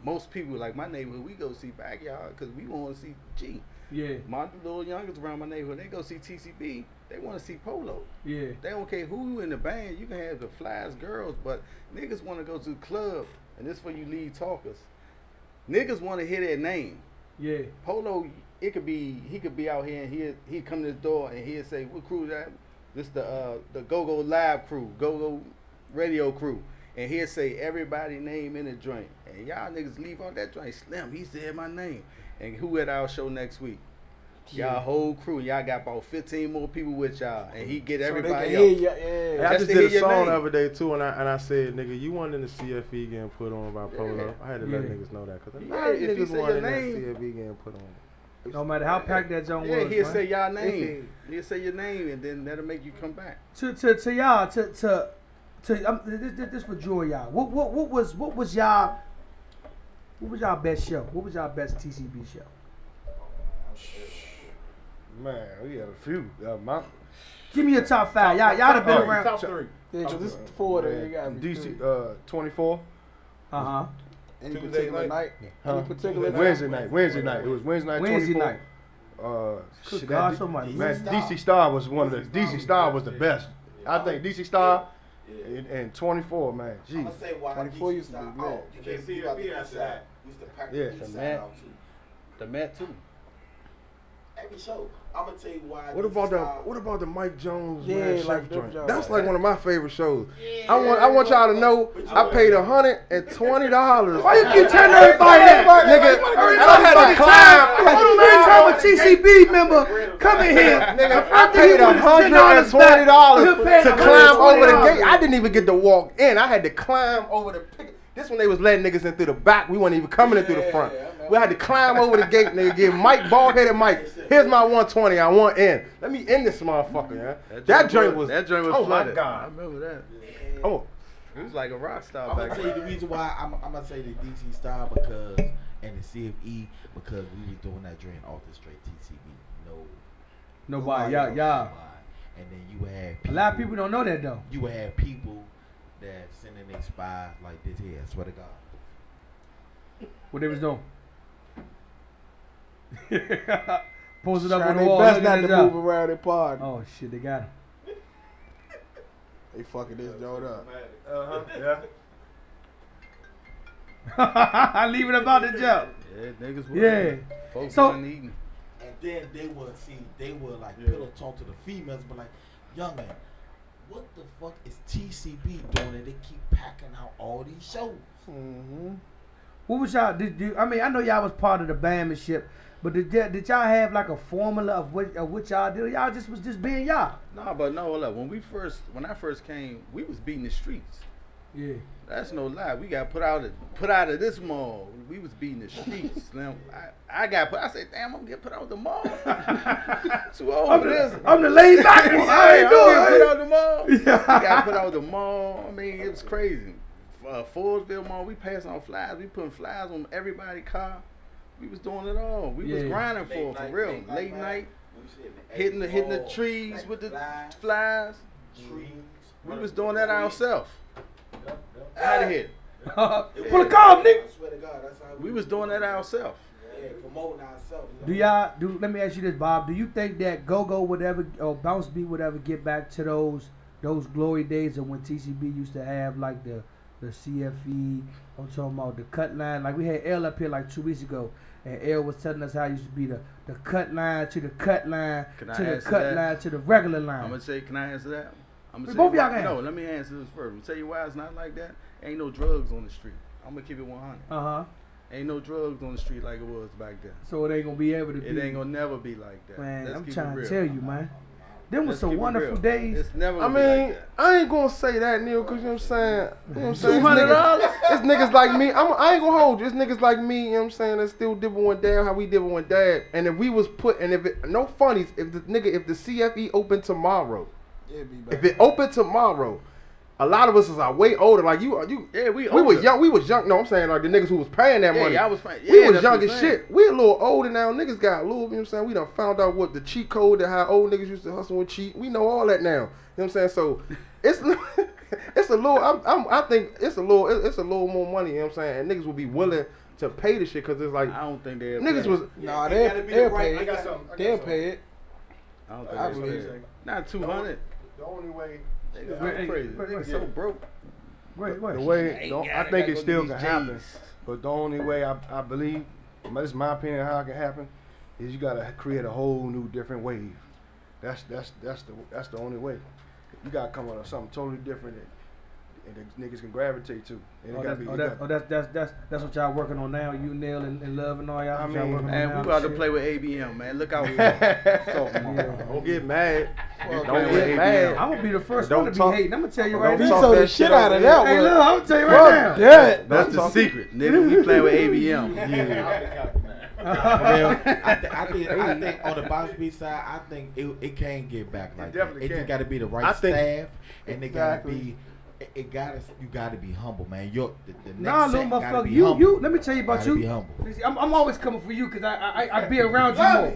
most people like my neighborhood, we go see Backyard because we want to see G. Yeah. My little youngest around my neighborhood, they go see TCB. They want to see Polo. Yeah. They don't care who in the band. You can have the flies, girls, but niggas want to go to the club, and this for you lead talkers. Niggas want to hear their name. Yeah. Polo, he could be out here and he'd come to the door and he'd say, "What crew is that?" This the Go-Go Live crew, Go-Go Radio crew, and he'd say everybody name in the joint, and y'all niggas leave out that joint. Slim, he said my name, and who at our show next week? Y'all whole crew, y'all got about 15 more people with y'all, and he get everybody so they else. can hear Hey, yeah. I Just just to did a hear your song name. the other day too, and I said, nigga, you wanted in the CFE getting put on by Polo. I had to let Yeah. niggas know that because a Yeah, lot of if he niggas say wanted your in the name. CFE getting put on. No matter how packed that joint Yeah, was. he'll man. say y'all name. He'll say your name, and then that'll make you come back. To y'all, this for Joy, y'all. What was y'all best show? What was y'all best TCB show? Man, we had a few. Give me your top 5. Y'all have been around. Top 3. Yeah, because it's 4 there. You got DC 24. Any Tuesday particular night? night? Huh? Any particular night? Wednesday night. Wednesday night. It was Wednesday night. Wednesday 24. night. Shit, Good that God, D- somebody. Man, DC Star was one of the. DC Star was the best. I think DC Star and 24, man. I'm Jeez. gonna say why 24 DC used to be stopped lit. out. You can't see about the east side. We used to pack Yeah, the east the side Met. out too. The Met too. Every show. I'm gonna tell you why. What DC about the stopped. What about the Mike Jones Yeah, man, like chef them joint? joints. That's like one of my favorite shows. Yeah, I want y'all to know I paid $120. Why you keep telling everybody that? Nigga, and I had to climb. Hold on, every time a TCB member come in here, Nigga, I paid $120 to climb over the gate. I didn't even get to walk in. I had to climb over the picket. This when they was letting niggas in through the back. We weren't even coming in through the front. We had to climb over the gate, nigga. Give Mike, bald-headed Mike. Here's my 120. I want in. Let me in this motherfucker, yeah. That joint was. Oh my flooded. I god. remember that. Oh. It was like a rock star I'm back gonna tell you then. the reason why I'm gonna say the DC style because and the CFE because we was doing that during off the straight TCB. Nobody, else. y'all. And then you would have A lot of people don't know that though. You would have people that sending their spies like this here. I swear to God. What they was doing? Post it up Trying on the their wall. best looking not at to it up. move around their pod. Oh shit, they got him. They fucking this joint up. Yeah. Leave it about the job. Yeah, niggas were. Yeah. Folks So- wasn't eating. And then they would like pillow talk to the females, but like, young man, what the fuck is TCB doing that they keep packing out all these shows? What was y'all? I mean, I know y'all was part of the bandmanship, but did y'all have like a formula of what y'all did? Y'all just was just being y'all. No, but no, look, when I first came, we was beating the streets. Yeah. That's no lie. We got put out of this mall. We was beating the streets. Slim. I got put. I said, damn, I'm gonna get put out the mall. Too old for this. I'm the laid back one. I ain't doing put it. out the mall. We got put out the mall. I mean, it was crazy. Fordsville Mall. We passing on flyers. We putting flyers on everybody's car. We was doing it all. We was grinding for real. Late night. Hitting the trees with the flies. We was doing that ourselves. Out of here. Pull a car, nigga. I swear to God, that's how We was doing that ourselves. Yeah, promoting ourselves. Let me ask you this, Bob. Do you think that Go-Go would ever, or BounceBeat would ever get back to those glory days of when TCB used to have like the CFE, I'm talking about the cut line. Like we had L up here like 2 weeks ago, and L was telling us how it used to be the cut line to the cut line Can I to the answer cut that? line to the regular line. I'm gonna say, can I answer that? I'm gonna Both y'all can no. answer. Let me answer this first. I'm gonna tell you why it's not like that. Ain't no drugs on the street. I'm gonna keep it 100. Ain't no drugs on the street like it was back then. So it ain't gonna be able to It be. ain't gonna never be like that. Man, Let's I'm keep trying it to real. tell you, man. Them was Let's some keep it wonderful real. days. It's never. I gonna be mean, like that. I ain't gonna say that, Neil, cause you know what I'm saying. You know what I'm saying? $200? It's niggas like me. I ain't gonna hold you. It's niggas like me. You know what I'm saying? That still dibble one dad how we dibble one dad. And if we was put, and if it no funnies, if the CFE opened tomorrow, if it opened tomorrow, a lot of us is way older. Like you. Yeah, We was young. We was young. No, I'm saying like the niggas who was paying that money. I was paying. We Yeah, was that's young what as I'm saying. shit. We a little older now. Niggas got a little, you know what I'm saying? We done found out what the cheat code that how old niggas used to hustle and cheat. We know all that now. You know what I'm saying? So it's it's a little I think it's a little more money, you know what I'm saying? And niggas will be willing to pay the shit because it's like I don't think they. niggas was Nah, gotta be they'll the right- pay I it. got something. They'll pay it. I don't think I they believe pay. it. Not 200. The only way, Niggas Hey, go crazy. wait, Niggas wait. so broke. Great, the great. way, I think it still can happen. J's. But the only way I believe, this is my opinion how it can happen, is you gotta create a whole new different wave. That's the only way. You gotta come up with something totally different and the niggas can gravitate to. And it gotta be. That's what y'all working on now. You, Neil, and Love, and all y'all. I What y'all mean, working on Man, now we about to shit. play with ABM, man. Look out for it. So, don't get mad. Fuck Don't man, get ABM. mad. I'm gonna be the first Don't one to be talk- hating. I'm gonna tell you don't right He talk now. sold that the shit shit out of over that Hey, one. look, I'm gonna tell you right now. That. That's the secret. Nigga, we playing with ABM. I think on the BounceBeat side, I think it can get back like that. definitely It can. just got to be the I right think- staff, and they got to Exactly. be. You gotta be humble, man. The next Nah, set little gotta be motherfucker, humble. you. Let me tell you about Gotta you. be humble. I'm always coming for you because I be around you more.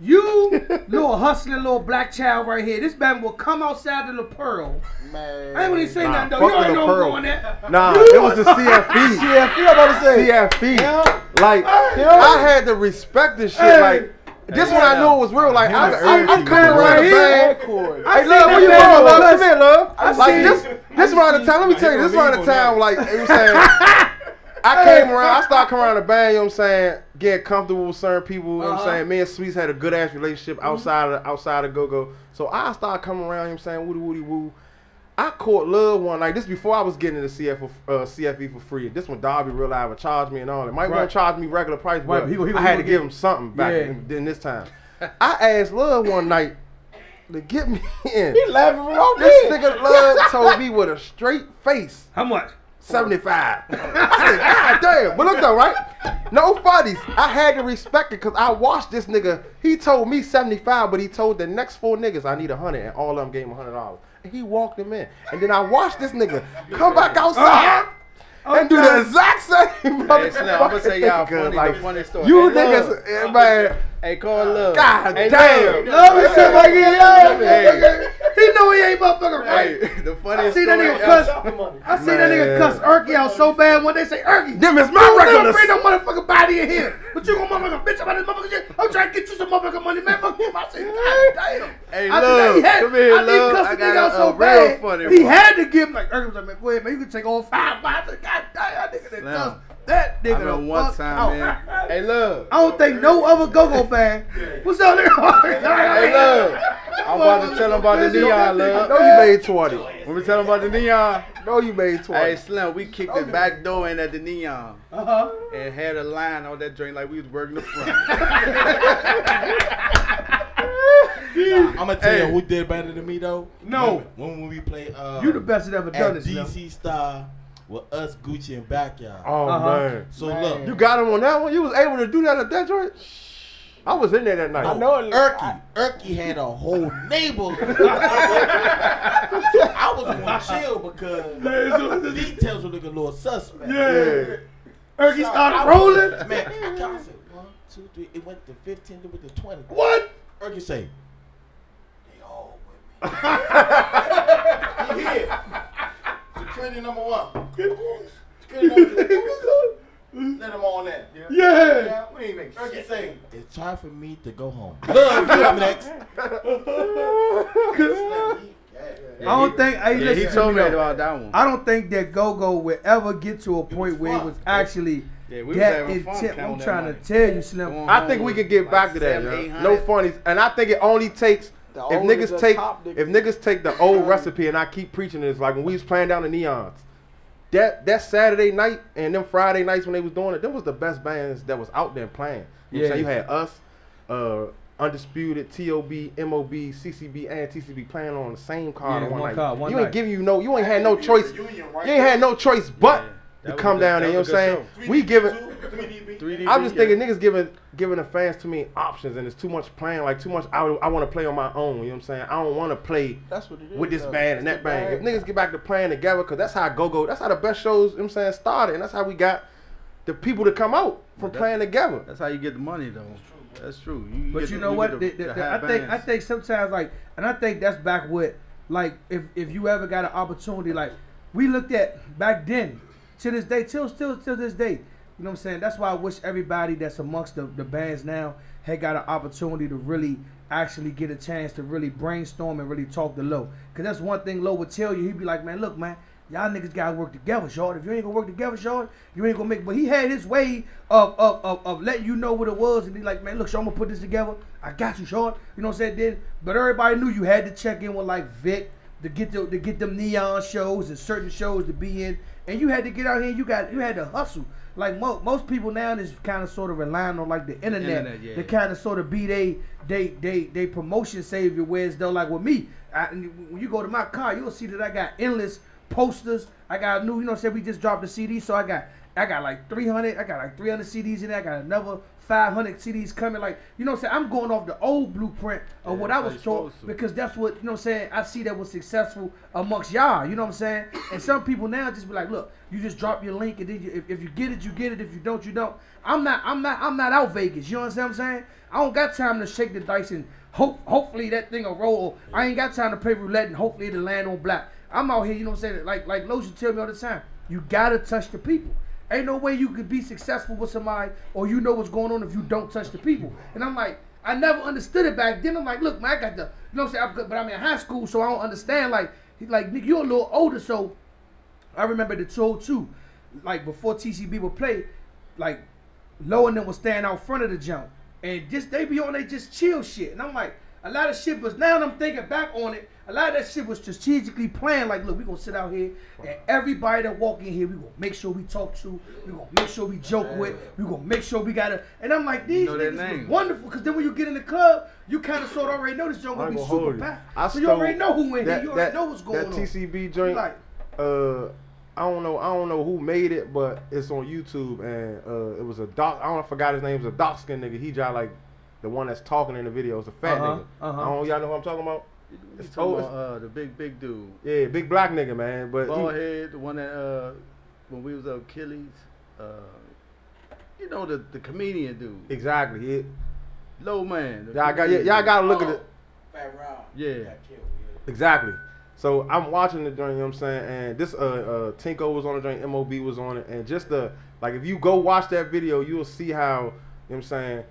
You, little hustling, little black child right here. This man will come outside of the Pearl. Man. I ain't gonna say Nah, nothing though. fuck You already the know Pearl. I'm going there. Nah, You- it was the CFE. CFP, I'm about to say. CFE. Like, I had to respect this shit. Hey. Like, this one I knew it was real. Like, I'm coming man around right the here. bag. I Hey, seen love, that where you man from, with love? us. Come here, love. I Like, seen- this around the time. Let me tell you, this around the time, like, you know what I'm saying? I came around, I started coming around the band, you know what I'm saying, getting comfortable with certain people, you know what I'm saying. Me and Sweets had a good ass relationship outside of Go-Go. So I started coming around, you know what I'm saying, woody woody woo. I caught love one like this before I was getting into CFE for free. This one Darby realized would charge me and all that. Might want to charge me regular price, but Right, he I had to gonna give him something back in this time. I asked Love one night to get me in. He laughing wrong. This nigga Love told me with a straight face. How much? 75. I said, God damn. But look though, right? No funnies. I had to respect it because I watched this nigga. He told me 75, but he told the next 4 niggas I need 100, and all of them gave him $100. And he walked him in. And then I watched this nigga come back outside and do the exact same Hey, Slim, I'm gonna tell y'all motherfucker, the funny story. You Hey, niggas, Love. man. Hey, call Love. God Hey, damn. Love is shit like Hey. he know he ain't motherfucker right. Hey, the I funniest see that story nigga ever. cuss. I see that nigga cuss Erky out so bad when they say Erky. Them is You my don't never regulars. bring no motherfucking body in here. But you gonna motherfucker bitch about this motherfucker shit. I'm trying to get you some motherfucking money, man. Fuck you. I said, God damn. Hey, I Love, think he had, come here, I think Love. cuss I the nigga got out a so real bad. funny He one. had to give him like Erky was like, man, go ahead, man. You can take all 5. I said, God damn, that nigga that cuss. That I nigga remember the one fuck time, out. man. Hey, Love. I don't think no other go-go band. What's up, nigga? Hey, Love. I'm about to tell him about the neon, I Love. know you made 20. When we tell him about the neon. No, you made 20. Hey, Slim, we kicked the back door in at the neon. And had a line on that drink like we was working the front. I'm gonna tell Hey. you who did better than me though. No. When we play You the best that ever done at this, yo. DC Star with us, Gucci and Backyard. Oh, man. So look, You got him on that one? You was able to do that at that joint? I was in there that night. Erky had a whole neighborhood. So I was gonna chill because the details were looking a little suspect. Yeah. Erky So started I- rolling. Man, I counted, said 1, 2, 3. It went to 15, then went to 20. What? Erky say, they all with me. He here. Security number 1. Security number 2. Let him on that. Yeah. We ain't making Erky say, it's time for me to go home. Love, you up next. I don't think. Hey, Yeah, he listen to told me though. about that one. I don't think that Go-Go would ever get to a point where it was actually Yeah, we was that having fun intent. I'm counting that trying money. to tell you, Slim. Going I home think we with could get like back to that, 700, yo. 800. No funnies. And I think it only takes if niggas take the old recipe, and I keep preaching this, like when we was playing down the Neons. That Saturday night and them Friday nights when they was doing it, them was the best bands that was out there playing. You know what I'm saying? You had us, Undisputed, T.O.B., M.O.B., C.C.B., and T.C.B. playing on the same card Yeah, on one one night. card, one you night. ain't giving you ain't had no choice. You ain't had no choice but to come down there. You know what I'm saying? We giving. 3D I'm just thinking niggas giving the fans too many options, and it's too much playing, like too much. I want to play on my own. You know what I'm saying? I don't want to play with this band and that band. If niggas get back to playing together, because that's how Go-Go, that's how the best shows, you know what I'm saying, started, and that's how we got the people to come out from playing together. That's how you get the money, though. That's true. But you know what? I think sometimes like, and I think that's back with like if you ever got an opportunity, like we looked at back then, to this day, till this day. You know what I'm saying? That's why I wish everybody that's amongst the bands now had got an opportunity to really actually get a chance to really brainstorm and really talk to Low. Because that's one thing Low would tell you. He'd be like, man, look, man, y'all niggas gotta work together, short. If you ain't gonna work together, short, you ain't gonna make. But he had his way of letting you know what it was, and he like, man, look, so I'm gonna put this together. I got you, short. You know what I'm saying? Then, but everybody knew you had to check in with like Vic to get them neon shows and certain shows to be in, and you had to get out here. You had to hustle. Like most people now is kind of sort of relying on like the internet to kind of sort of be they promotion savior. Whereas though, like with me, when you go to my car, you'll see that I got endless posters. I got new, you know, say we just dropped the CD, so I got like 300. I got like 300 CDs in there. I got another 500 CDs coming. Like, you know what I'm saying? I'm going off the old blueprint of what I was taught because that's what, you know what I'm saying, I see that was successful amongst y'all, you know what I'm saying? And some people now just be like, look, you just drop your link and then if you get it, you get it. If you don't, you don't. I'm not out Vegas, you know what I'm saying? I don't got time to shake the dice and hopefully that thing will roll. I ain't got time to play roulette and hopefully it'll land on black. I'm out here, you know what I'm saying? Like Lotion tell me all the time, you gotta touch the people. Ain't no way you could be successful with somebody or you know what's going on if you don't touch the people. And I'm like, I never understood it back then. I'm like, look, man, I got the, you know what I'm saying? But I'm in high school, so I don't understand. Like, nigga, you're a little older, so I remember the 202, like before TCB would play, like Low and them would stand out front of the jump. And just they be on they just chill shit. And I'm like, a lot of shit was, now I'm thinking back on it, a lot of that shit was strategically planned. Like, look, we gonna sit out here and everybody that walk in here, we gonna make sure we talk to, we gonna make sure we joke with, we gonna make sure we gotta, and I'm like, these niggas was wonderful, because then when you get in the club, you kind of sort of already know this joint gonna be super packed. So you already know who in here, you already know what's going on. That TCB joint, like, I don't know who made it, but it's on YouTube, and it was a I forgot his name. It was a dark skinned nigga. He just like the one that's talking in the video. It's a fat nigga. Y'all know who I'm talking about? It's the big dude. Yeah, big black nigga, man. But bald head, the one that when we was at Achilles, you know the comedian dude. Exactly. Yeah. Low man. Y'all gotta look at it. Fat Rob. Yeah. Exactly. So I'm watching the joint, you know what I'm saying, and this Tinko was on the joint, MOB was on it, and just like if you go watch that video, you'll see how, you know what I'm saying,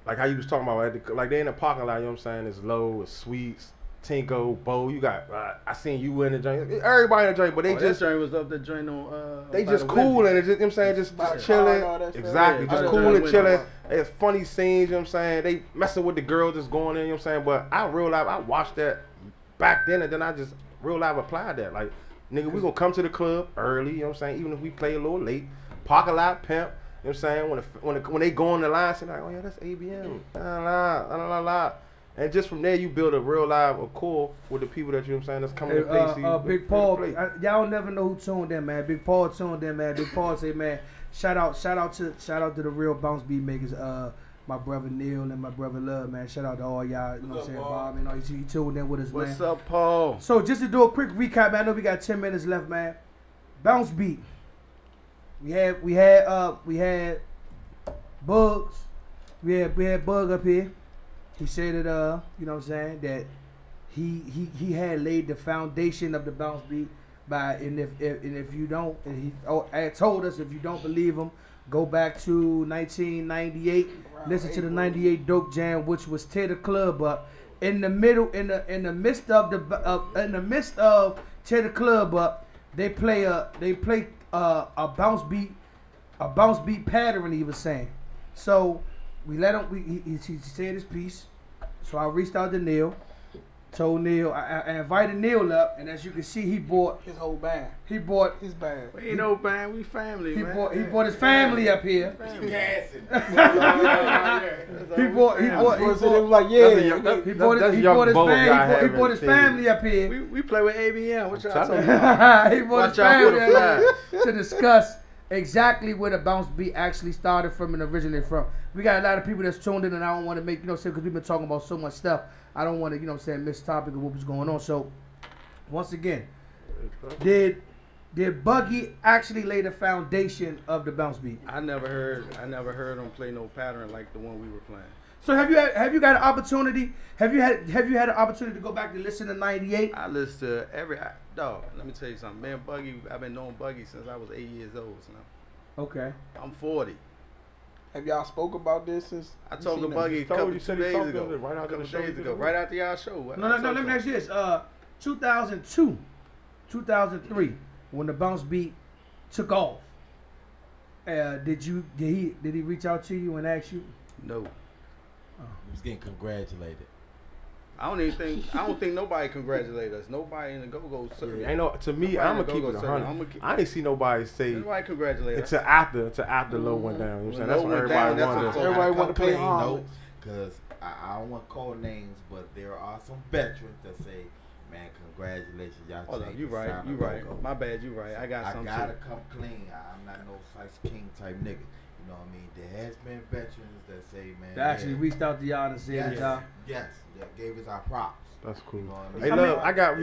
like how you was talking about, like they in the parking lot, you know what I'm saying, it's Low, it's Sweets, Tinko, Bo, you got, I seen you in the joint, everybody in the joint, but they just, that joint was up the joint on, they just cool and it just, you know what I'm saying, just chilling, exactly, just cool and chilling, it's funny scenes, you know what I'm saying, they messing with the girl just going in, you know what I'm saying, but I realized, I watched that back then and then I just real life applied that. Like, nigga, we gonna come to the club early, you know what I'm saying? Even if we play a little late. Parking lot pimp, you know what I'm saying? When they go on the line, say like, oh yeah, that's ABM. La. And just from there, you build a real live core with the people that, you know what I'm saying, that's coming to play. Big Paul, y'all never know who tuned in, man. Big Paul tuned in, man. Big Paul say, man, shout out to the real bounce beat makers. My brother Neil and my brother Love, man. Shout out to all y'all, you know what I'm saying, Bob, you know, he tuned in with us, man. What's up, Paul? So just to do a quick recap, man, I know we got 10 minutes left, man. Bounce Beat. We had Bugs. We had Bug up here. He said that you know what I'm saying, that he had laid the foundation of the Bounce Beat by and if you don't, and he told us if you don't believe him, go back to 1998. Listen to the 98 Dope Jam, which was Tear the Club Up. In the midst of Tear the Club Up, they play a bounce beat pattern. He was saying. So we let him. He said his piece. So I reached out to Neil. Told Neil, I invited Neil up, and as you can see, he bought his whole band. He bought his band. We ain't no band, we family, he man. He bought his family up here. He gassing. He bought his family up here. We play with ABM. What y'all talking about? He bought his family up here to discuss exactly where the bounce beat actually started from and originated from. We got a lot of people that's tuned in, and I don't want to make, you know, because we've been talking about so much stuff. I don't want to, you know what I'm saying, miss topic of what was going on. So, once again, did Buggy actually lay the foundation of the bounce beat? I never heard him play no pattern like the one we were playing. So have you got an opportunity? Have you had an opportunity to go back and listen to 98? I listen to every dog. Let me tell you something. Man, Buggy, I've been knowing Buggy since I was 8 years old. So now. Okay. I'm 40. Have y'all spoke about this since? I talked to Buggy a couple days ago. Right after y'all show. No. Let me ask you this. 2002, 2003, when the bounce beat took off. Did he reach out to you and ask you? No. He was getting congratulated. I don't think nobody congratulated us. Nobody in the go-go circle. Yeah, to me, I'm gonna keep it 100. I didn't see nobody say nobody congratulate us. Until after Low went down. You know what I'm saying? That's what everybody wanted. Everybody want to pay homage. Because I don't want to call names, but there are some veterans that say, man, congratulations, y'all. Hold on, you right. My bad, you right. I gotta come come clean. I'm not no Slice King type nigga. You know what I mean? There has been veterans that say, man, They actually reached out to y'all and said, yes, y'all. yes, that gave us our props. That's cool. You know what I mean? Hey, I look, mean- I got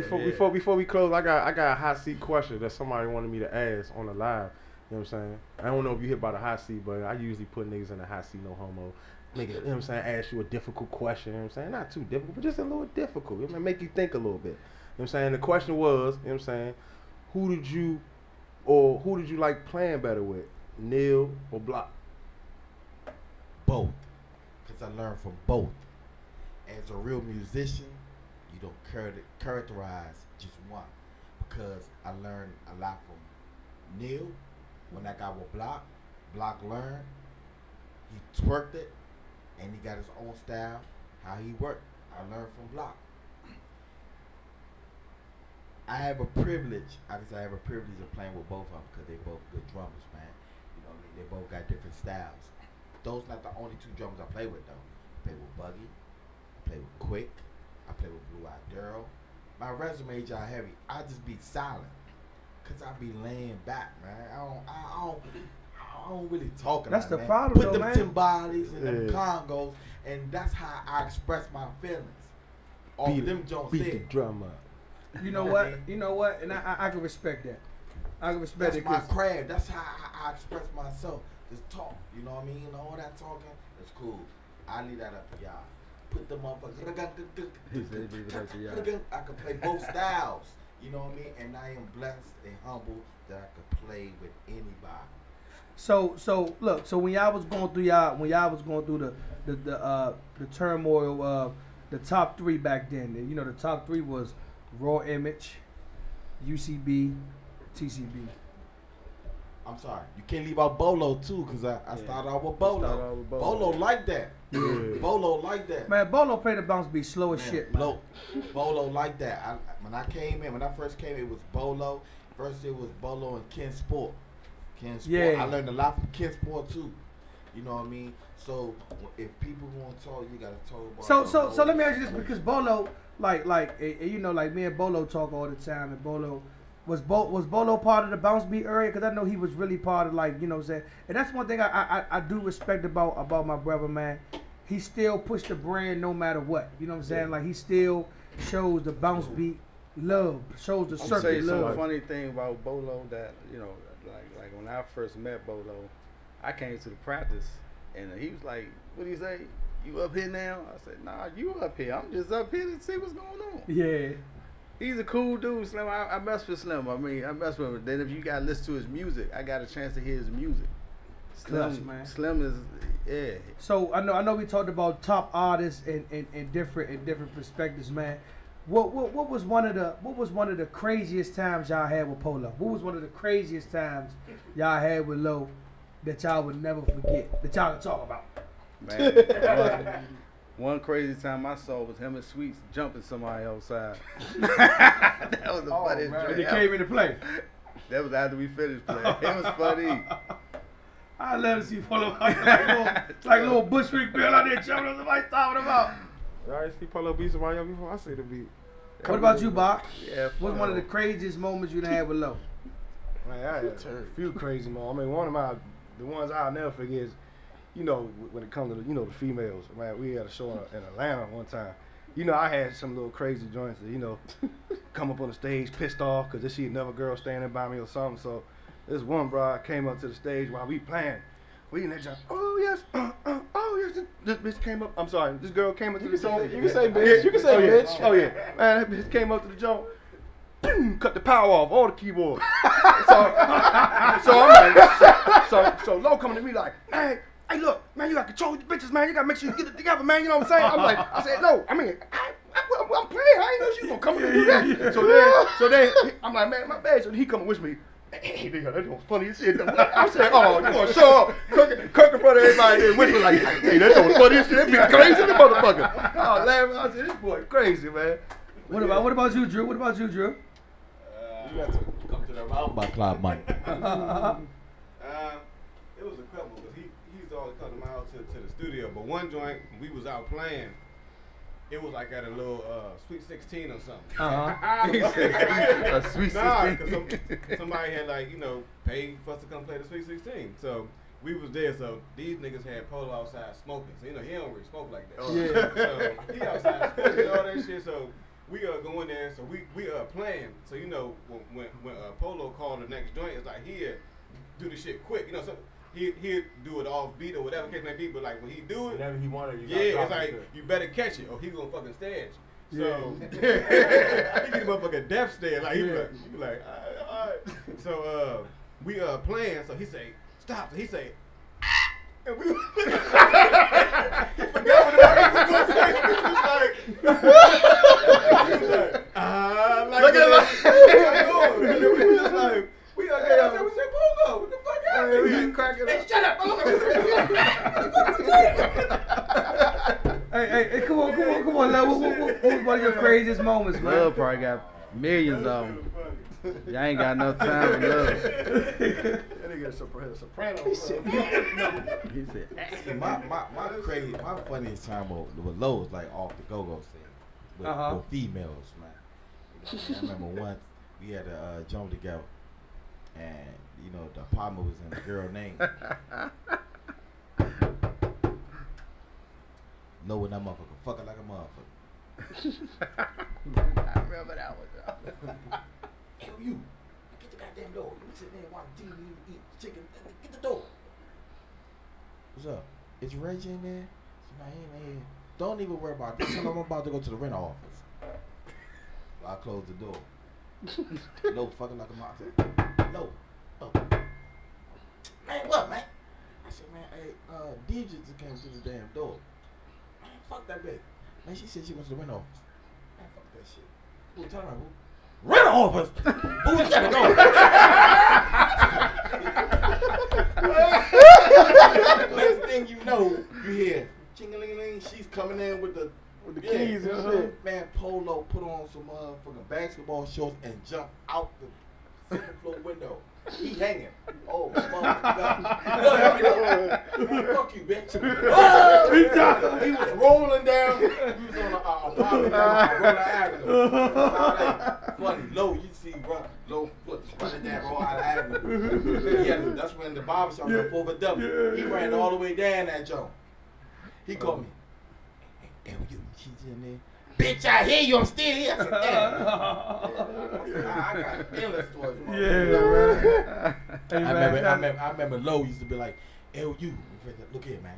before we close, I got a hot seat question that somebody wanted me to ask on the live. You know what I'm saying? I don't know if you hit by the hot seat, but I usually put niggas in the hot seat, no homo. Make it, you know what I'm saying? Ask you a difficult question. You know what I'm saying? Not too difficult, but just a little difficult. It may make you think a little bit. You know what I'm saying? The question was, you know what I'm saying? Who did you like playing better with, Neil or Block? Both, because I learned from both. As a real musician, you don't characterize just one, because I learned a lot from Neil when I got with Block. Block learned, he twerked it, and he got his own style, how he worked. I learned from Block. I have a privilege, obviously I have a privilege of playing with both of them because they both good drummers, man. You know what I mean? They both got different styles. Those not the only two drummers I play with though. I play with Buggy, I play with Quick, I play with Blue Eyed Daryl. My resume y'all heavy. I just be silent, cause I be laying back, man. I don't really talk a That's lot, the man. problem, Put though, them man. timbales and them Yeah. congos, and that's how I express my feelings. All them Jones Beat the did. drum up. You know what? You know what? And I can respect that. I can respect That's it. my 'Cause craft. That's how I express myself. Just talk. You know what I mean? And all that talking, it's cool. I leave that up to y'all. Put the motherfuckers. He said leave it up to y'all. I can play both styles. You know what I mean? And I am blessed and humble that I could play with anybody. So look. So when y'all was going through the turmoil of the top three back then, and, you know, the top three was Raw Image, UCB, TCB. I'm sorry. You can't leave out Bolo too, because I started out with Bolo. Started out with Bolo. Bolo like that. Bolo like that. Man, Bolo played the bounce beat slow as Man, shit. Man. Bolo like that. When I first came in, it was Bolo. First it was Bolo and Ken Sport. Yeah. I learned a lot from Ken Sport too. You know what I mean? So if people want to talk, you gotta talk about. So let me ask you this, because Bolo, like you know, like me and Bolo talk all the time, and Bolo was Bolo part of the bounce beat area? Because I know he was really part of, like, you know what I'm saying. And that's one thing I do respect about my brother, man. He still pushed the brand no matter what. You know what I'm saying? Like, he still shows the bounce beat love, shows the I'm gonna tell circuit you some love. funny thing about Bolo that, you know, like when I first met Bolo, I came to the practice and he was like, what do you say? You up here now? I said, nah, you up here. I'm just up here to see what's going on. Yeah. He's a cool dude, Slim. I mess with Slim. I mean, I mess with him. Then if you gotta listen to his music, I got a chance to hear his music. Clutch, man. Slim is, yeah. So I know we talked about top artists and different perspectives, man. What was one of the craziest times y'all had with Polo? What was one of the craziest times y'all had with Low that y'all would never forget, that y'all could talk about? Man, one crazy time I saw was him and Sweets jumping somebody outside. That was the funniest Man, joint they ever. came into play. That was after we finished playing. It was funny. I love to see Polo like little Bushwick Bill out there jumping on somebody talking about. Y'all see Polo beat somebody else before? I see the beat. What about you, Bob? Yeah, What's one of the craziest moments you done had with Low? Man, I had a few crazy moments. I mean, one of the ones I'll never forget is, you know, when it comes to the females. Man, we had a show in Atlanta one time. You know, I had some little crazy joints that, you know, come up on the stage pissed off because they see another girl standing by me or something. So this one broad came up to the stage while we playing. We in that joint. Oh yes, oh yes. This bitch came up. I'm sorry. This girl came up to the stage. You can say bitch. You can say bitch. Oh yeah, man. That bitch came up to the joint. Boom, cut the power off all the keyboard. so I'm like, so Lo coming to me like, man, hey look, man, you gotta control these bitches, man. You gotta make sure you get it together, man. You know what I'm saying? I'm like, I said, no, I mean, I'm playing. I ain't know she gonna come in and do that. So then, I'm like, man, my bad. So he come with me. Hey, nigga, that was funny as shit. I said, oh, you gonna show up, cook in front of everybody, and whisper like, hey, that was funny as shit. That be crazy, the motherfucker. Oh, laughing. I said, this boy crazy, man. What about you, Drew? You got to come to the round by Cloud Mike. It was a couple because he used to always come to my house to the studio. But one joint, we was out playing. It was like at a little Sweet 16 or something. He said, a sweet 16. Because somebody had, like, you know, paid for us to come play the Sweet 16. So we was there, so these niggas had Polo outside smoking. So, you know, he don't really smoke like that. Yeah. So, he outside smoking and all that shit. So, we go in there, so we playing. So, you know, when Polo called the next joint, it's like, here, do the shit quick. You know, so he'll do it off beat or whatever case may be, but like when he do it, Whenever he wanted, it's like, you better catch it or he gonna fucking stage. So, I think he's a motherfucking death stare. Like, he be like, all right. So, we playing, so he say, stop. So he say, and we he forgot what he was going to say. He was like, look at that. And then we were just like, we said, Polo, what the fuck happened? We cracking up. Hey, shut up, Polo. Hey, come on, love. What was one of your craziest moments, man? Love probably got millions of them. Y'all ain't got no time for love. That nigga soprano. He said, See, my funniest time with Low was like off the go-go scene with females, man. You know, I remember once we had a jump together, and you know the partner was in a girl name. Low and that motherfucker fucking like a motherfucker. I remember that one, though. Hey, you get the goddamn door. You sitting there watching TV, eat chicken. Get the door. What's up? Is Reggie in there? She like, he ain't here. Don't even worry about this. I'm about to go to the rental office. I closed the door. No, fucking like a motherfucker. No. Oh. Man, what, man? I said, man, hey, DJ just came to the damn door. Man, fuck that bitch. Man, she said she went to the rental office. Man, fuck that shit. Who, tell her, who? Rental office? Who you gotta go? Next thing you know, you hear ching-a-ling-a-ling, she's coming in with the keys and shit. Man, Polo put on some motherfucking basketball shorts and jump out the second floor window. He hanging. Oh, motherfucker. Fuck you, bitch. Oh! He was rolling down. He was on a private Roller Avenue. Funny. Low, you see Low foot running down Roller Avenue. Yeah, that's when the barbershop went over W. He ran all the way down that joint. He called me. Hey, you, she's in there. Bitch, I hear you. I'm still here. I said, damn. I got endless stories. I remember Low used to be like, LU, look here, man.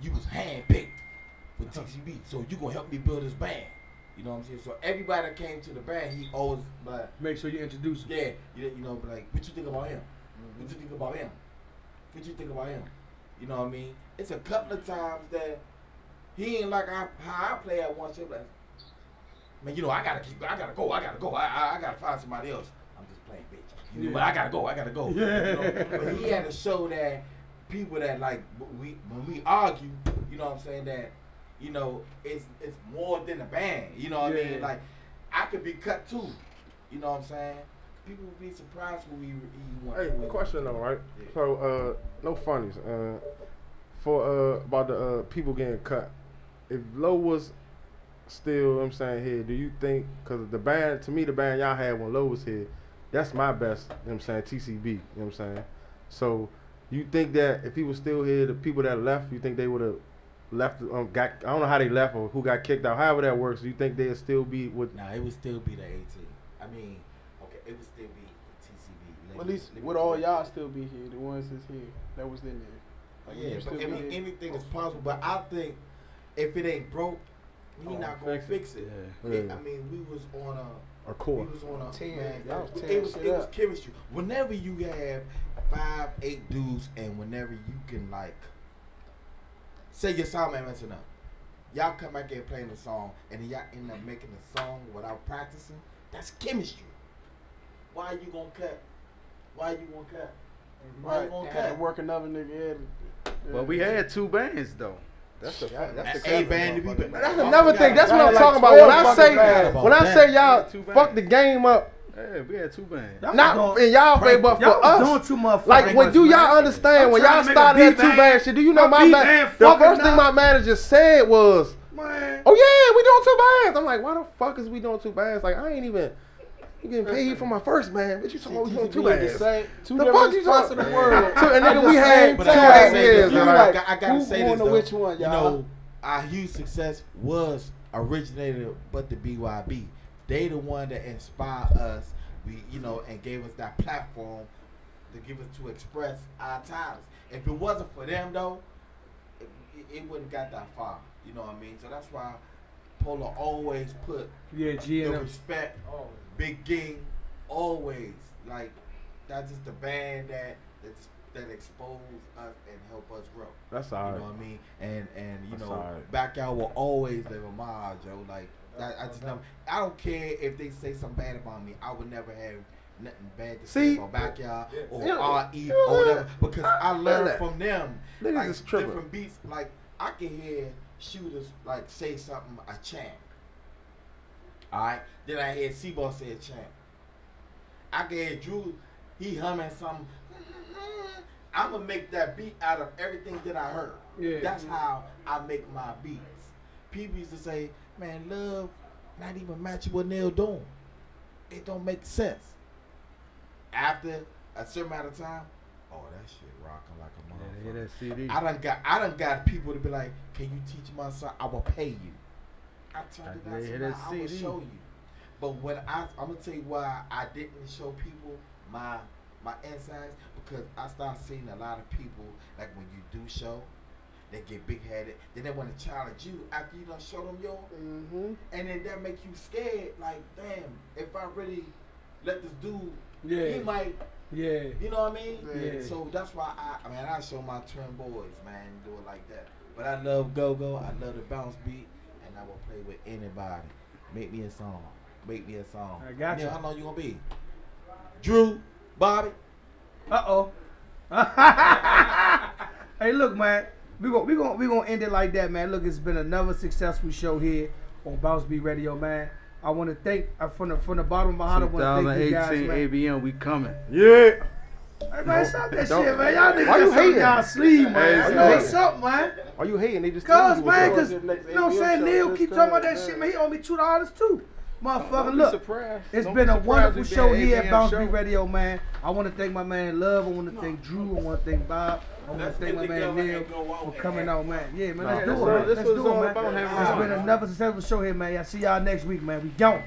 You was handpicked for TCB, so you gonna help me build this band. You know what I'm saying? So everybody that came to the band, he always like make sure you introduce him. Yeah, you know, but like, what you think about him? What you think about him? What you think about him? You know what I mean? It's a couple of times that he ain't like how I play at one shit. Like, man, you know, I gotta go. I gotta find somebody else. I'm just playing bitch. You know, but I gotta go. Yeah. You know? But he had to show that people that like when we argue, you know what I'm saying, that you know it's more than a band. You know what I mean? Like I could be cut too. You know what I'm saying? People would be surprised when we want. Hey, question though, right? Yeah. So no funnies. For about the people getting cut. If Low was still, you know what I'm saying, here, do you think, because the band, to me, the band y'all had when Low was here, that's my best, you know what I'm saying, TCB, you know what I'm saying? So, you think that if he was still here, the people that left, you think they would have left, I don't know how they left or who got kicked out, however that works, do you think they'd still be with? Nah, it would still be the 18. I mean, okay, it would still be the TCB. At least would all y'all still be here, the ones that's here, that was in there. Like, yeah, but I mean, anything is possible, but I think if it ain't broke, we not gonna fix it. Yeah. I mean, we was on a core. We was on a 10. Man, It was chemistry. Whenever you have 5, 8 dudes, and whenever you can like say your song ain't messing up, y'all come back here playing the song, and then y'all end up making the song without practicing. That's chemistry. Why you gonna cut? Why you gonna cut? Why you gonna cut? Work another nigga. Well, we had 2 bands though. That's the A band to be. That's another thing. That's what I'm talking about. When I say y'all fuck the game up. Yeah, we had 2 bands. Not in y'all favor, but for us. Doing too much. Like, when do y'all understand when y'all started that 2 band shit? Do you know my man? The first thing my manager said was, "Oh yeah, we doing 2 bands." I'm like, why the fuck is we doing 2 bands? Like, I ain't even. You getting paid for my first man. What you talking about? We doing two We had the ass. same, two The different fuck you spots in talking- the world. And nigga, At we the had same two time. ass years. You and like, like, I gotta who say won this the though. which one, You y'all? know, our huge success was originated, but the BYB. They the one that inspired us. We, you know, and gave us that platform to give us to express our talents. If it wasn't for them though, it wouldn't got that far. You know what I mean? So that's why Polo always put Yeah, G and the them. respect, Big Ging, always like that's just the band that exposed us and help us grow. That's You all know right. what I mean? And you That's know, all right. Backyard will always live in my heart, Joe. Like that, I just never. I don't care if they say something bad about me. I would never have nothing bad to say See? about Backyard or Yeah. RE You know or whatever what? because I learned that. from them. Niggas Like is tripping. different beats. Like I can hear shooters like say something a chant. Alright, then I hear Seaboss say a chant. I can hear Drew, he humming something. I'm gonna make that beat out of everything that I heard. Yeah. That's how I make my beats. People used to say, man, love not even matching what Neil doing. It don't make sense. After a certain amount of time, oh, that shit rocking like a motherfucker. Yeah, that CD. I done got people to be like, can you teach my son? I will pay you. I told you Yeah, that, that I will CD. show you. But when I'm gonna tell you why I didn't show people my insides, because I start seeing a lot of people like when you do show, they get big headed. Then they want to challenge you after you done show them yours, and then that make you scared. Like, damn, if I really let this dude, he might. Yeah. You know what I mean? Yeah. So that's why I show my twin boys, man, do it like that. But I love go-go, I love the bounce beat, and I will play with anybody. Make me a song. Make me a song. I got you. How long you gonna be? Drew, Bobby. Hey, look, man. We gonna end it like that, man. Look, it's been another successful show here on BounceBeat Radio, man. I want to thank from the bottom of my heart. I want to thank you guys, 2018 man. ABM, we coming. Yeah. Hey, man, stop that shit, man. Y'all niggas Why you got something hating? y'all sleeve, man. Hey, I you know hating? what's up, man. Are you hating? They just Cause, told you man, what's cause, up. you know what I'm saying? Neil keep talking about that shit, man. He owe me $2 too. Motherfucker, look. It's been a wonderful show here at BounceBeat Radio, man. I want to thank my man Love. I want to thank Drew. I want to thank Bob. I want to thank my man Neil for coming out, man. Yeah, man, let's do it, man. Let's do it, man. It's been another successful show here, man. I'll see y'all next week, man. We gone.